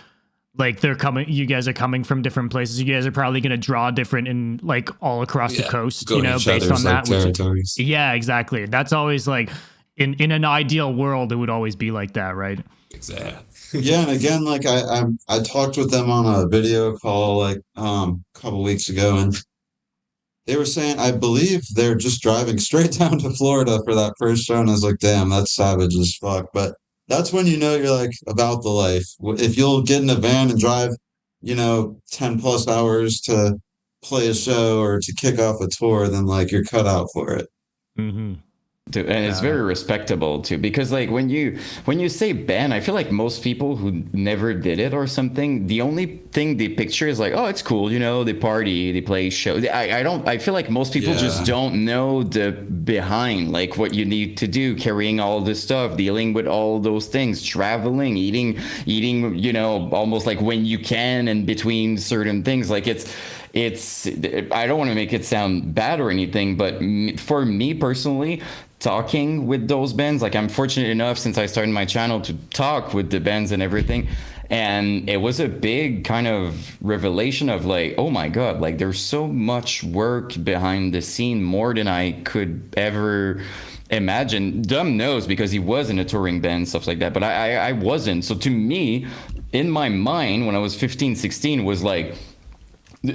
like they're coming. You guys are coming from different places. You guys are probably going to draw different in like all across the coast. Go to each based on other's, that. territories. Yeah, exactly. That's always like in an ideal world, it would always be like that, right? Exactly. Yeah, and again, like I talked with them on a video call like a couple weeks ago, and they were saying I believe they're just driving straight down to Florida for that first show, and I was like, damn, that's savage as fuck. But that's when you know you're like about the life. If you'll get in a van and drive, 10 plus hours to play a show or to kick off a tour, then like you're cut out for it. Mm-hmm. And it's very respectable too, because like when you say band, I feel like most people who never did it or something, the only thing they picture is like, oh, it's cool, they party, they play shows. I feel like most people just don't know the behind, like what you need to do, carrying all this stuff, dealing with all those things, traveling, eating, almost like when you can and between certain things. Like it's I don't want to make it sound bad or anything, but for me personally, talking with those bands, like I'm fortunate enough since I started my channel to talk with the bands and everything, and it was a big kind of revelation of like, oh my god, like there's so much work behind the scene, more than I could ever imagine. Dom knows because he was in a touring band, stuff like that, but I wasn't. So to me, in my mind, when I was 15, 16, was like,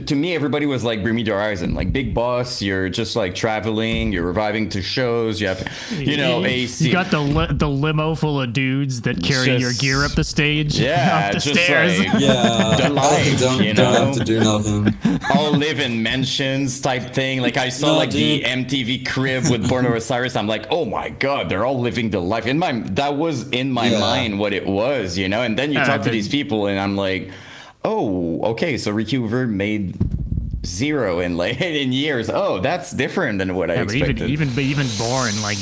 to me, everybody was like Bring Me the Horizon, like big boss. You're just like traveling, you're reviving to shows. You have, AC. You got the limo full of dudes that carry your gear up the stage, up the stairs. Like, the life, don't have to do nothing. All live in mansions type thing. Like I saw the MTV crib with Born Over Cyrus. I'm like, oh my god, they're all living the life. That was in my mind what it was, And then you talk to these people, and I'm like, oh, okay, so Ricky Hoover made zero in years. Oh, that's different than what I expected. Even Born, like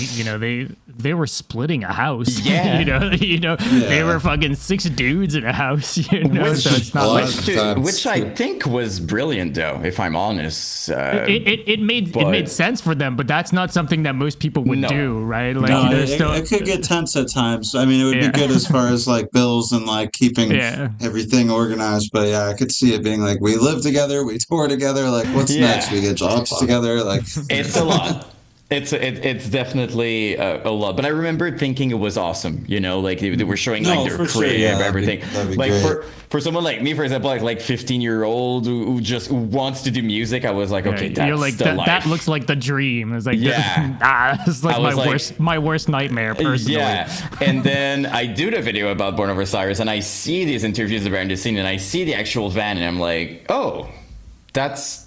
they were splitting a house. Yeah, they were fucking 6 dudes in a house. So it's not which I think was brilliant, though. If I'm honest, it made sense for them, but that's not something that most people would do, right? Like, it could get tense at times. I mean, it would be good as far as like bills and like keeping everything organized. But yeah, I could see it being like we live together, we tour together. Like, what's next? We get jobs together. Like, it's a lot. It's definitely a lot, but I remember thinking it was awesome. Like they were showing like their crib, everything. That'd be like great. For someone like me, for example, like 15-year-old who wants to do music, I was like, okay, that's you're like the life. That looks like the dream. It's like, it's like my worst nightmare personally. Yeah, and then I do the video about Born Over Cyrus, and I see these interviews around the scene, and I see the actual van, and I'm like, oh, that's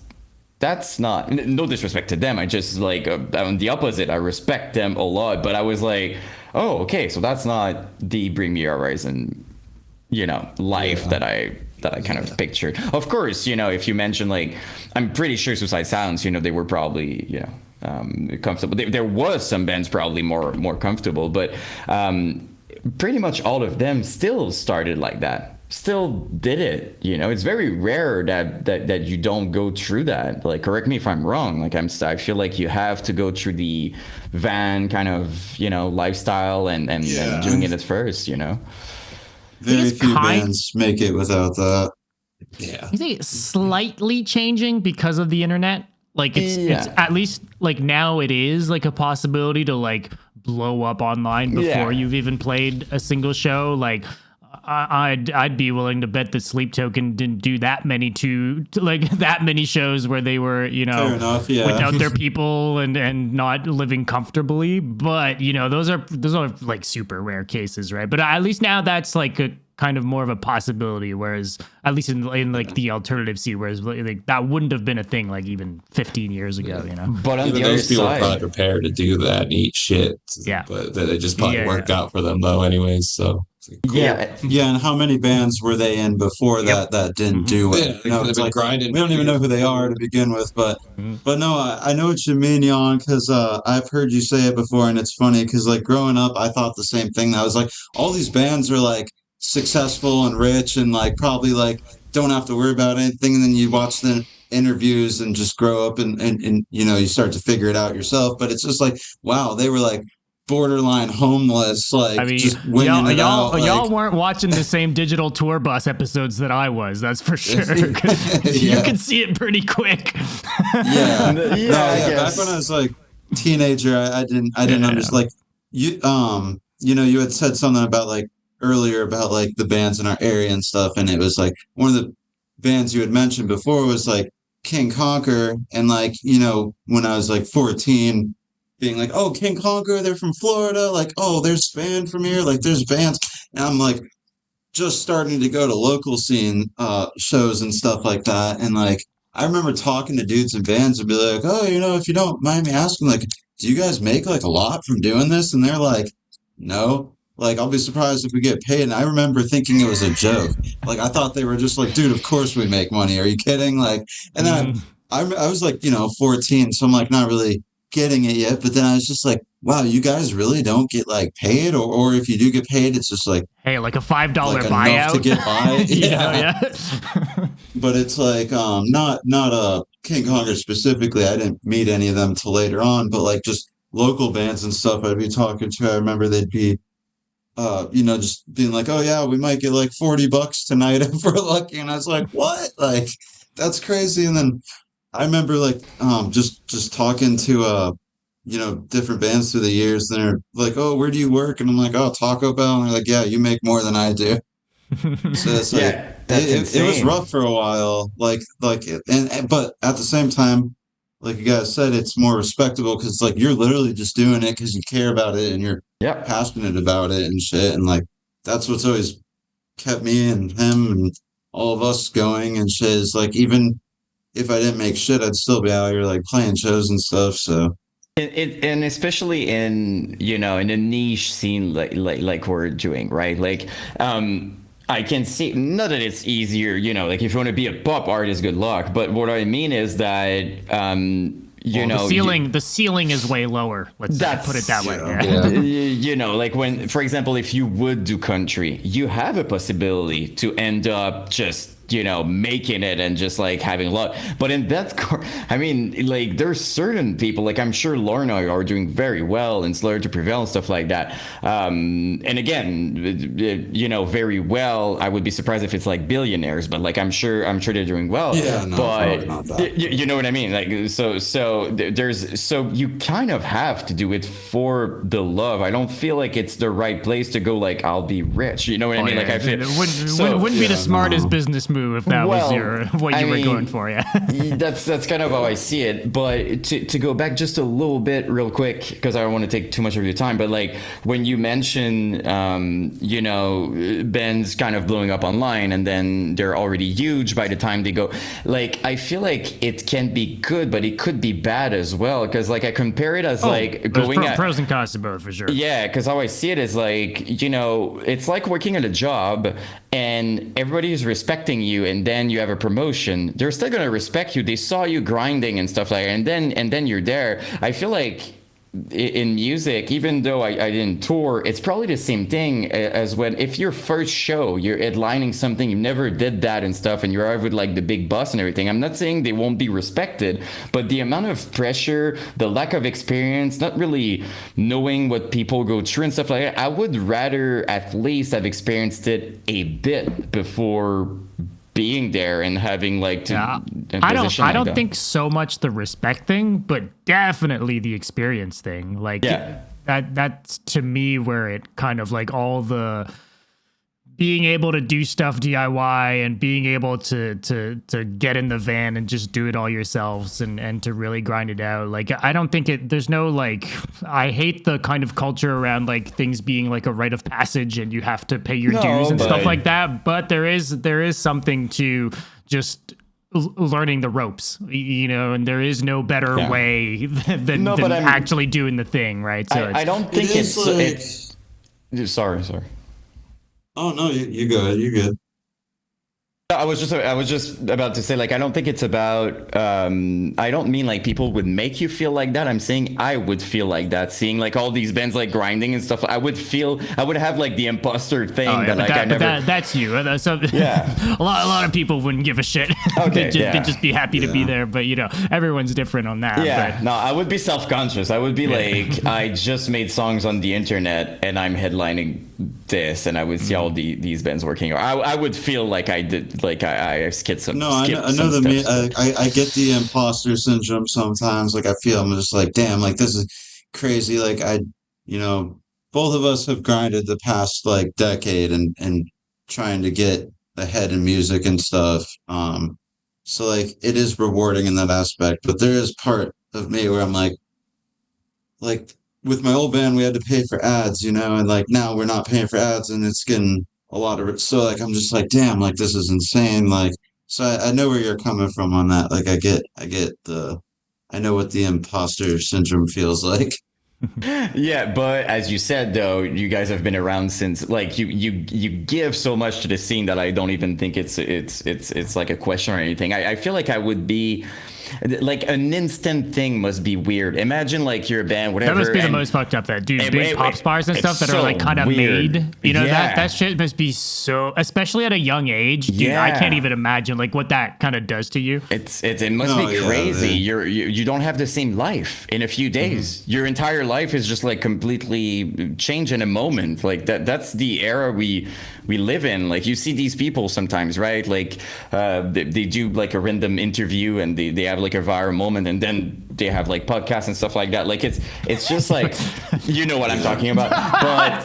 not, no disrespect to them. I just like on the opposite. I respect them a lot, but I was like, oh, okay, so that's not the Bring Me Horizon, life that I kind of pictured. Of course, if you mention like, I'm pretty sure Suicide Silence, they were probably, comfortable. There was some bands probably more comfortable, but pretty much all of them still started like that. Still did it. It's very rare that you don't go through that. Like, correct me if I'm wrong. Like, I feel like you have to go through the van kind of lifestyle and doing it at first. Very few bands make it without that. Yeah, you think it's slightly changing because of the internet. Like it's at least like now it is like a possibility to like blow up online before you've even played a single show. Like, I'd be willing to bet that Sleep Token didn't do that many that many shows where they were, Fair enough, without their people and not living comfortably. But those are like super rare cases, right? But at least now that's like a kind of more of a possibility, whereas at least in like the alternative scene, whereas like that wouldn't have been a thing like even 15 years ago, you know. But on Even the other those people are side, probably prepared to do that and eat shit. Yeah. But they just probably work out for them though, anyways. So cool. yeah, Yeah, and how many bands were they in before that didn't do well? Yeah, You know, they've it's been like grinding. we don't even know who they are to begin with, but no, I know what you mean, Jan, because I've heard you say it before, and it's funny because like growing up, I thought the same thing. I was like, all these bands are like successful and rich, and like probably like don't have to worry about anything, and then you watch the interviews and just grow up and you know you start to figure it out yourself. But it's just like, wow, they were like borderline homeless, like I mean, just winging it out. Y'all Like, weren't watching the same digital tour bus episodes that I was. That's for sure. You could see it pretty quick. yeah, yeah. Back when I was like teenager, I didn't understand. Like you know, you had said something about like earlier about like the bands in our area and stuff, and it was like one of the bands you had mentioned before was like King Conquer, and like you know when I was like 14. Being like, oh, King Conquer, they're from Florida. Like, oh, there's fan from here. Like, there's bands. And I'm like, just starting to go to local scene shows and stuff like that. And like, I remember talking to dudes and bands and be like, oh, you know, if you don't mind me asking, like, do you guys make like a lot from doing this? And they're like, no. Like, I'll be surprised if we get paid. And I remember thinking it was a joke. Like, I thought they were just like, dude, of course we make money. Are you kidding? Like, and then I was like, you know, 14. So I'm like, not really getting it yet, but then I was just like, wow, you guys really don't get like paid, or if you do get paid, it's just like, hey, like a $5 like buyout enough to get by. yeah. But it's like not a King Conger specifically. I didn't meet any of them till later on, but like just local bands and stuff I'd be talking to. I remember they'd be you know, just being like, oh yeah, we might get like $40 tonight if we're lucky. And I was like, what? Like, that's crazy. And then I remember like just talking to you know different bands through the years, and they're like, oh, where do you work? And I'm like, oh, Taco Bell. And they're like, yeah, you make more than I do. So it's like it was rough for a while, like and but at the same time, like you guys said, it's more respectable because like you're literally just doing it because you care about it and you're passionate about it and shit, and like that's what's always kept me and him and all of us going and shit. Is like even if I didn't make shit, I'd still be out here like playing shows and stuff. So, and especially in you know in a niche scene like we're doing, right? Like, I can see not that it's easier, you know, like if you want to be a pop artist, good luck. But what I mean is that you know the ceiling is way lower. Let's put it that way. Yeah. You know, like when, for example, if you would do country, you have a possibility to end up just, you know, making it and just like having luck. But in deathcore, I mean, like there's certain people, like I'm sure Lorna are doing very well and Slower to Prevail and stuff like that. And again, you know, very well. I would be surprised if it's like billionaires, but like I'm sure they're doing well. Yeah, no, but not that. you know what I mean? Like so you kind of have to do it for the love. I don't feel like it's the right place to go like I'll be rich. You know what I mean? Like I feel it wouldn't be the smartest business move if that was what you were going for. Yeah. that's kind of how I see it. But to go back just a little bit real quick, because I don't want to take too much of your time, but like when you mention you know, bands kind of blowing up online and then they're already huge by the time they go, like I feel like it can be good, but it could be bad as well, because like I compare it as like going at pros and cons to both for sure. Yeah, because how I see it is like, you know, it's like working at a job and everybody is respecting you, and then you have a promotion. They're still gonna respect you. They saw you grinding and stuff like that, and then you're there. I feel like in music, even though I didn't tour, it's probably the same thing as when if your first show you're headlining something, you never did that and stuff, and you're out with like the big boss and everything. I'm not saying they won't be respected, but the amount of pressure, the lack of experience, not really knowing what people go through and stuff like that, I would rather at least have experienced it a bit before being there and having like to I don't think so much the respect thing, but definitely the experience thing. Like that's to me where it kind of like all the being able to do stuff DIY and being able to get in the van and just do it all yourselves and to really grind it out. Like, I don't think there's no, like, I hate the kind of culture around like things being like a rite of passage and you have to pay your dues and stuff like that. But there is something to just learning the ropes, you know, and there is no better way than actually doing the thing, right? So I don't think it's sorry. Oh no, you go ahead. You're good. I was just about to say, like, I don't think it's about, I don't mean like people would make you feel like that. I'm saying I would feel like that, seeing like all these bands like grinding and stuff. I would have like the imposter thing that's you. So a lot of people wouldn't give a shit. Okay, they'd just be happy to be there. But you know, everyone's different on that. Yeah, but. No, I would be self-conscious. I would be like, I just made songs on the internet and I'm headlining this, and I would see all these bands working. I would feel like I did. Like I skipped some. No, I know the I get the imposter syndrome sometimes. Like I feel I'm just like, damn, like this is crazy. Like both of us have grinded the past like decade and trying to get ahead in music and stuff. So like it is rewarding in that aspect, but there is part of me where I'm like with my old band, we had to pay for ads, and like now we're not paying for ads and it's getting a lot of it. So like, I'm just like, damn, like this is insane. Like, so I know where you're coming from on that. Like, I know what the imposter syndrome feels like. Yeah, but as you said, though, you guys have been around since, like, you give so much to the scene that I don't even think it's like a question or anything. I feel like I would be like an instant thing must be weird. Imagine like you're a band, whatever. That must be the most fucked up. That dude, big pop bars and stuff that are like kind of made. You know, that shit must be so, especially at a young age. Dude, I can't even imagine like what that kind of does to you. It must be crazy. You don't have the same life in a few days. Your entire life is just like completely changed in a moment. Like that's the era we live in. Like you see these people sometimes, right? Like they do like a random interview and they have like a viral moment, and then they have like podcasts and stuff like that. Like it's just like, you know what I'm talking about. But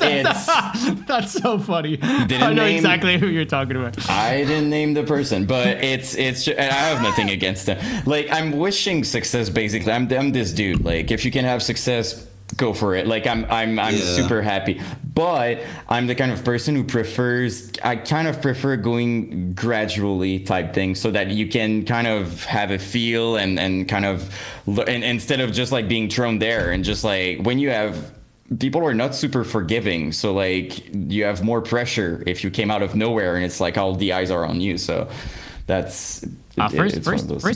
that's so funny. I know exactly who you're talking about. I didn't name the person, but it's just, and I have nothing against them. Like I'm wishing success. Basically, I'm this dude. Like if you can have success, go for it. Like I'm super happy, but I'm the kind of person who I kind of prefer going gradually type thing, so that you can kind of have a feel and kind of and instead of just like being thrown there, and just like when you have people are not super forgiving, so like you have more pressure if you came out of nowhere and it's like all the eyes are on you. So that's first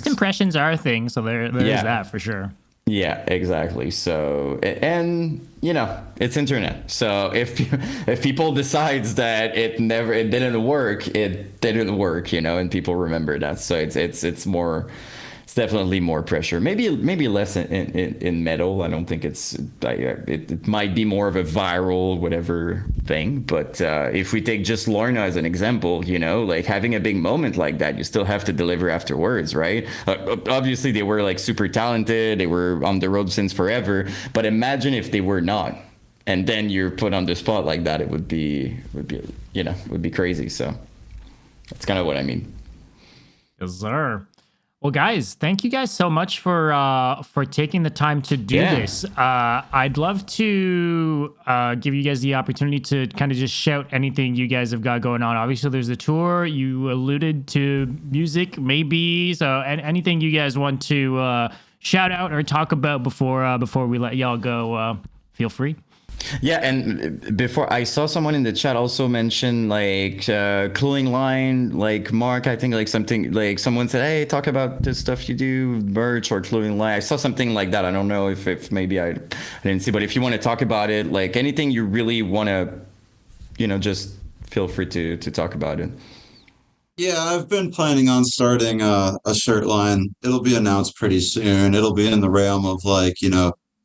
impressions are a thing, so there's that for sure. Yeah, exactly. So, and it's internet. So if people decides that it didn't work, it didn't work, and people remember that. So it's definitely more pressure. Maybe less in metal. I don't think it might be more of a viral whatever thing. But if we take just Lorna as an example, like having a big moment like that, you still have to deliver afterwards, right? Obviously, they were like super talented. They were on the road since forever. But imagine if they were not, and then you're put on the spot like that. It would be crazy. So that's kind of what I mean. Yes, sir. Well, guys, thank you guys so much for taking the time to do this. I'd love to give you guys the opportunity to kind of just shout anything you guys have got going on. Obviously, there's the tour. You alluded to music, maybe. So anything you guys want to shout out or talk about before we let y'all go, feel free. Yeah, and before I saw someone in the chat also mention like clothing line, like Mark, I think like something like someone said, hey, talk about the stuff you do, merch or clothing line. I saw something like that. I don't know if maybe I didn't see, but if you want to talk about it, like anything you really want to, just feel free to talk about it. Yeah, I've been planning on starting a shirt line. It'll be announced pretty soon. It'll be in the realm of like,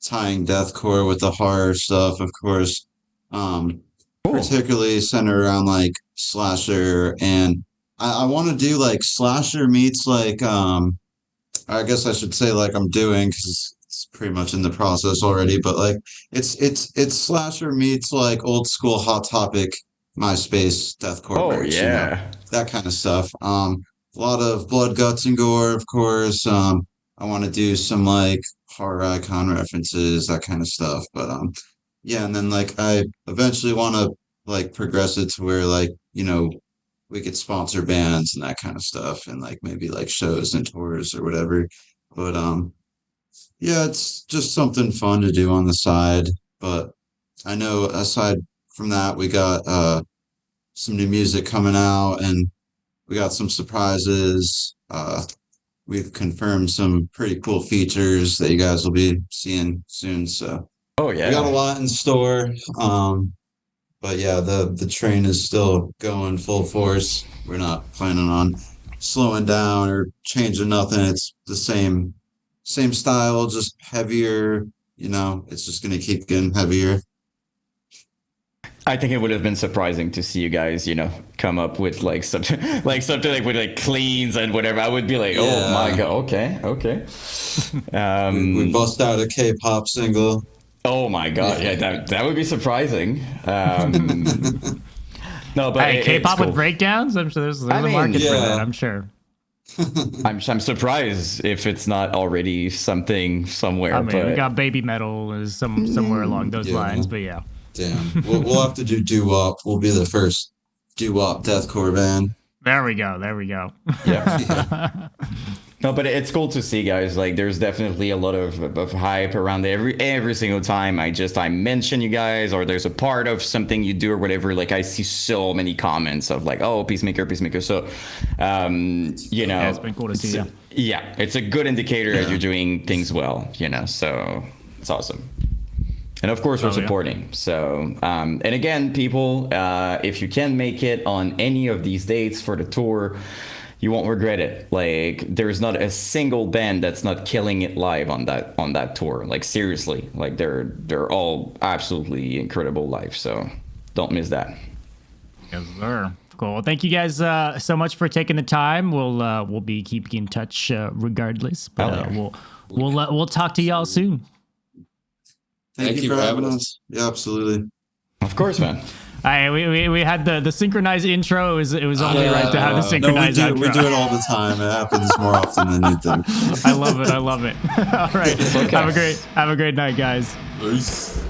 tying deathcore with the horror stuff, of course, cool. Particularly centered around like slasher, and I want to do like slasher meets like I guess I should say like I'm doing, because it's pretty much in the process already, but like it's slasher meets like old school Hot Topic MySpace deathcore Oh merch, that kind of stuff. A lot of blood, guts, and gore, of course. I want to do some like horror icon references, that kind of stuff. But yeah, and then like I eventually want to like progress it to where like we could sponsor bands and that kind of stuff, and like maybe like shows and tours or whatever. But yeah, it's just something fun to do on the side. But I know aside from that, we got some new music coming out, and we got some surprises. We've confirmed some pretty cool features that you guys will be seeing soon. So Oh we got a yeah. lot in store. But yeah, the train is still going full force. We're not planning on slowing down or changing nothing. It's the same style, just heavier. It's just gonna keep getting heavier. I think it would have been surprising to see you guys, come up with like something like with like cleans and whatever. I would be like, oh my Yeah. god, okay. We bust out a K-pop single. Oh my god, yeah, that would be surprising. No, but Hey, K-pop it's cool. with breakdowns. I'm sure there's a mean, market for yeah. that. I'm sure. I'm surprised if it's not already something somewhere. I mean, but we got baby metal is somewhere along those Yeah. lines, but yeah. Damn. We'll have to do doo-wop. We'll be the first doo-wop deathcore band. There we go. yeah. No, but it's cool to see, guys. Like, there's definitely a lot of hype around every single time I mention you guys, or there's a part of something you do or whatever. Like, I see so many comments of like, oh, Peacemaker. So, Yeah, it's been cool to see. Yeah, it's a good indicator that you're doing things well. So it's awesome. And of course, we're supporting. So, and again, people, if you can make it on any of these dates for the tour, you won't regret it. Like, there's not a single band that's not killing it live on that tour. Like, seriously, like they're all absolutely incredible live. So don't miss that. Yes, sir. Cool. Well, thank you guys so much for taking the time. We'll be keeping in touch regardless. But we'll talk to y'all soon. Thank you for having us. Yeah, absolutely. Of course, man. All right, we had the synchronized intro. It was only right to have the synchronized no, outro. we do it all the time. It happens more often than you think. I love it. All right. Okay. Have a great night, guys. Peace.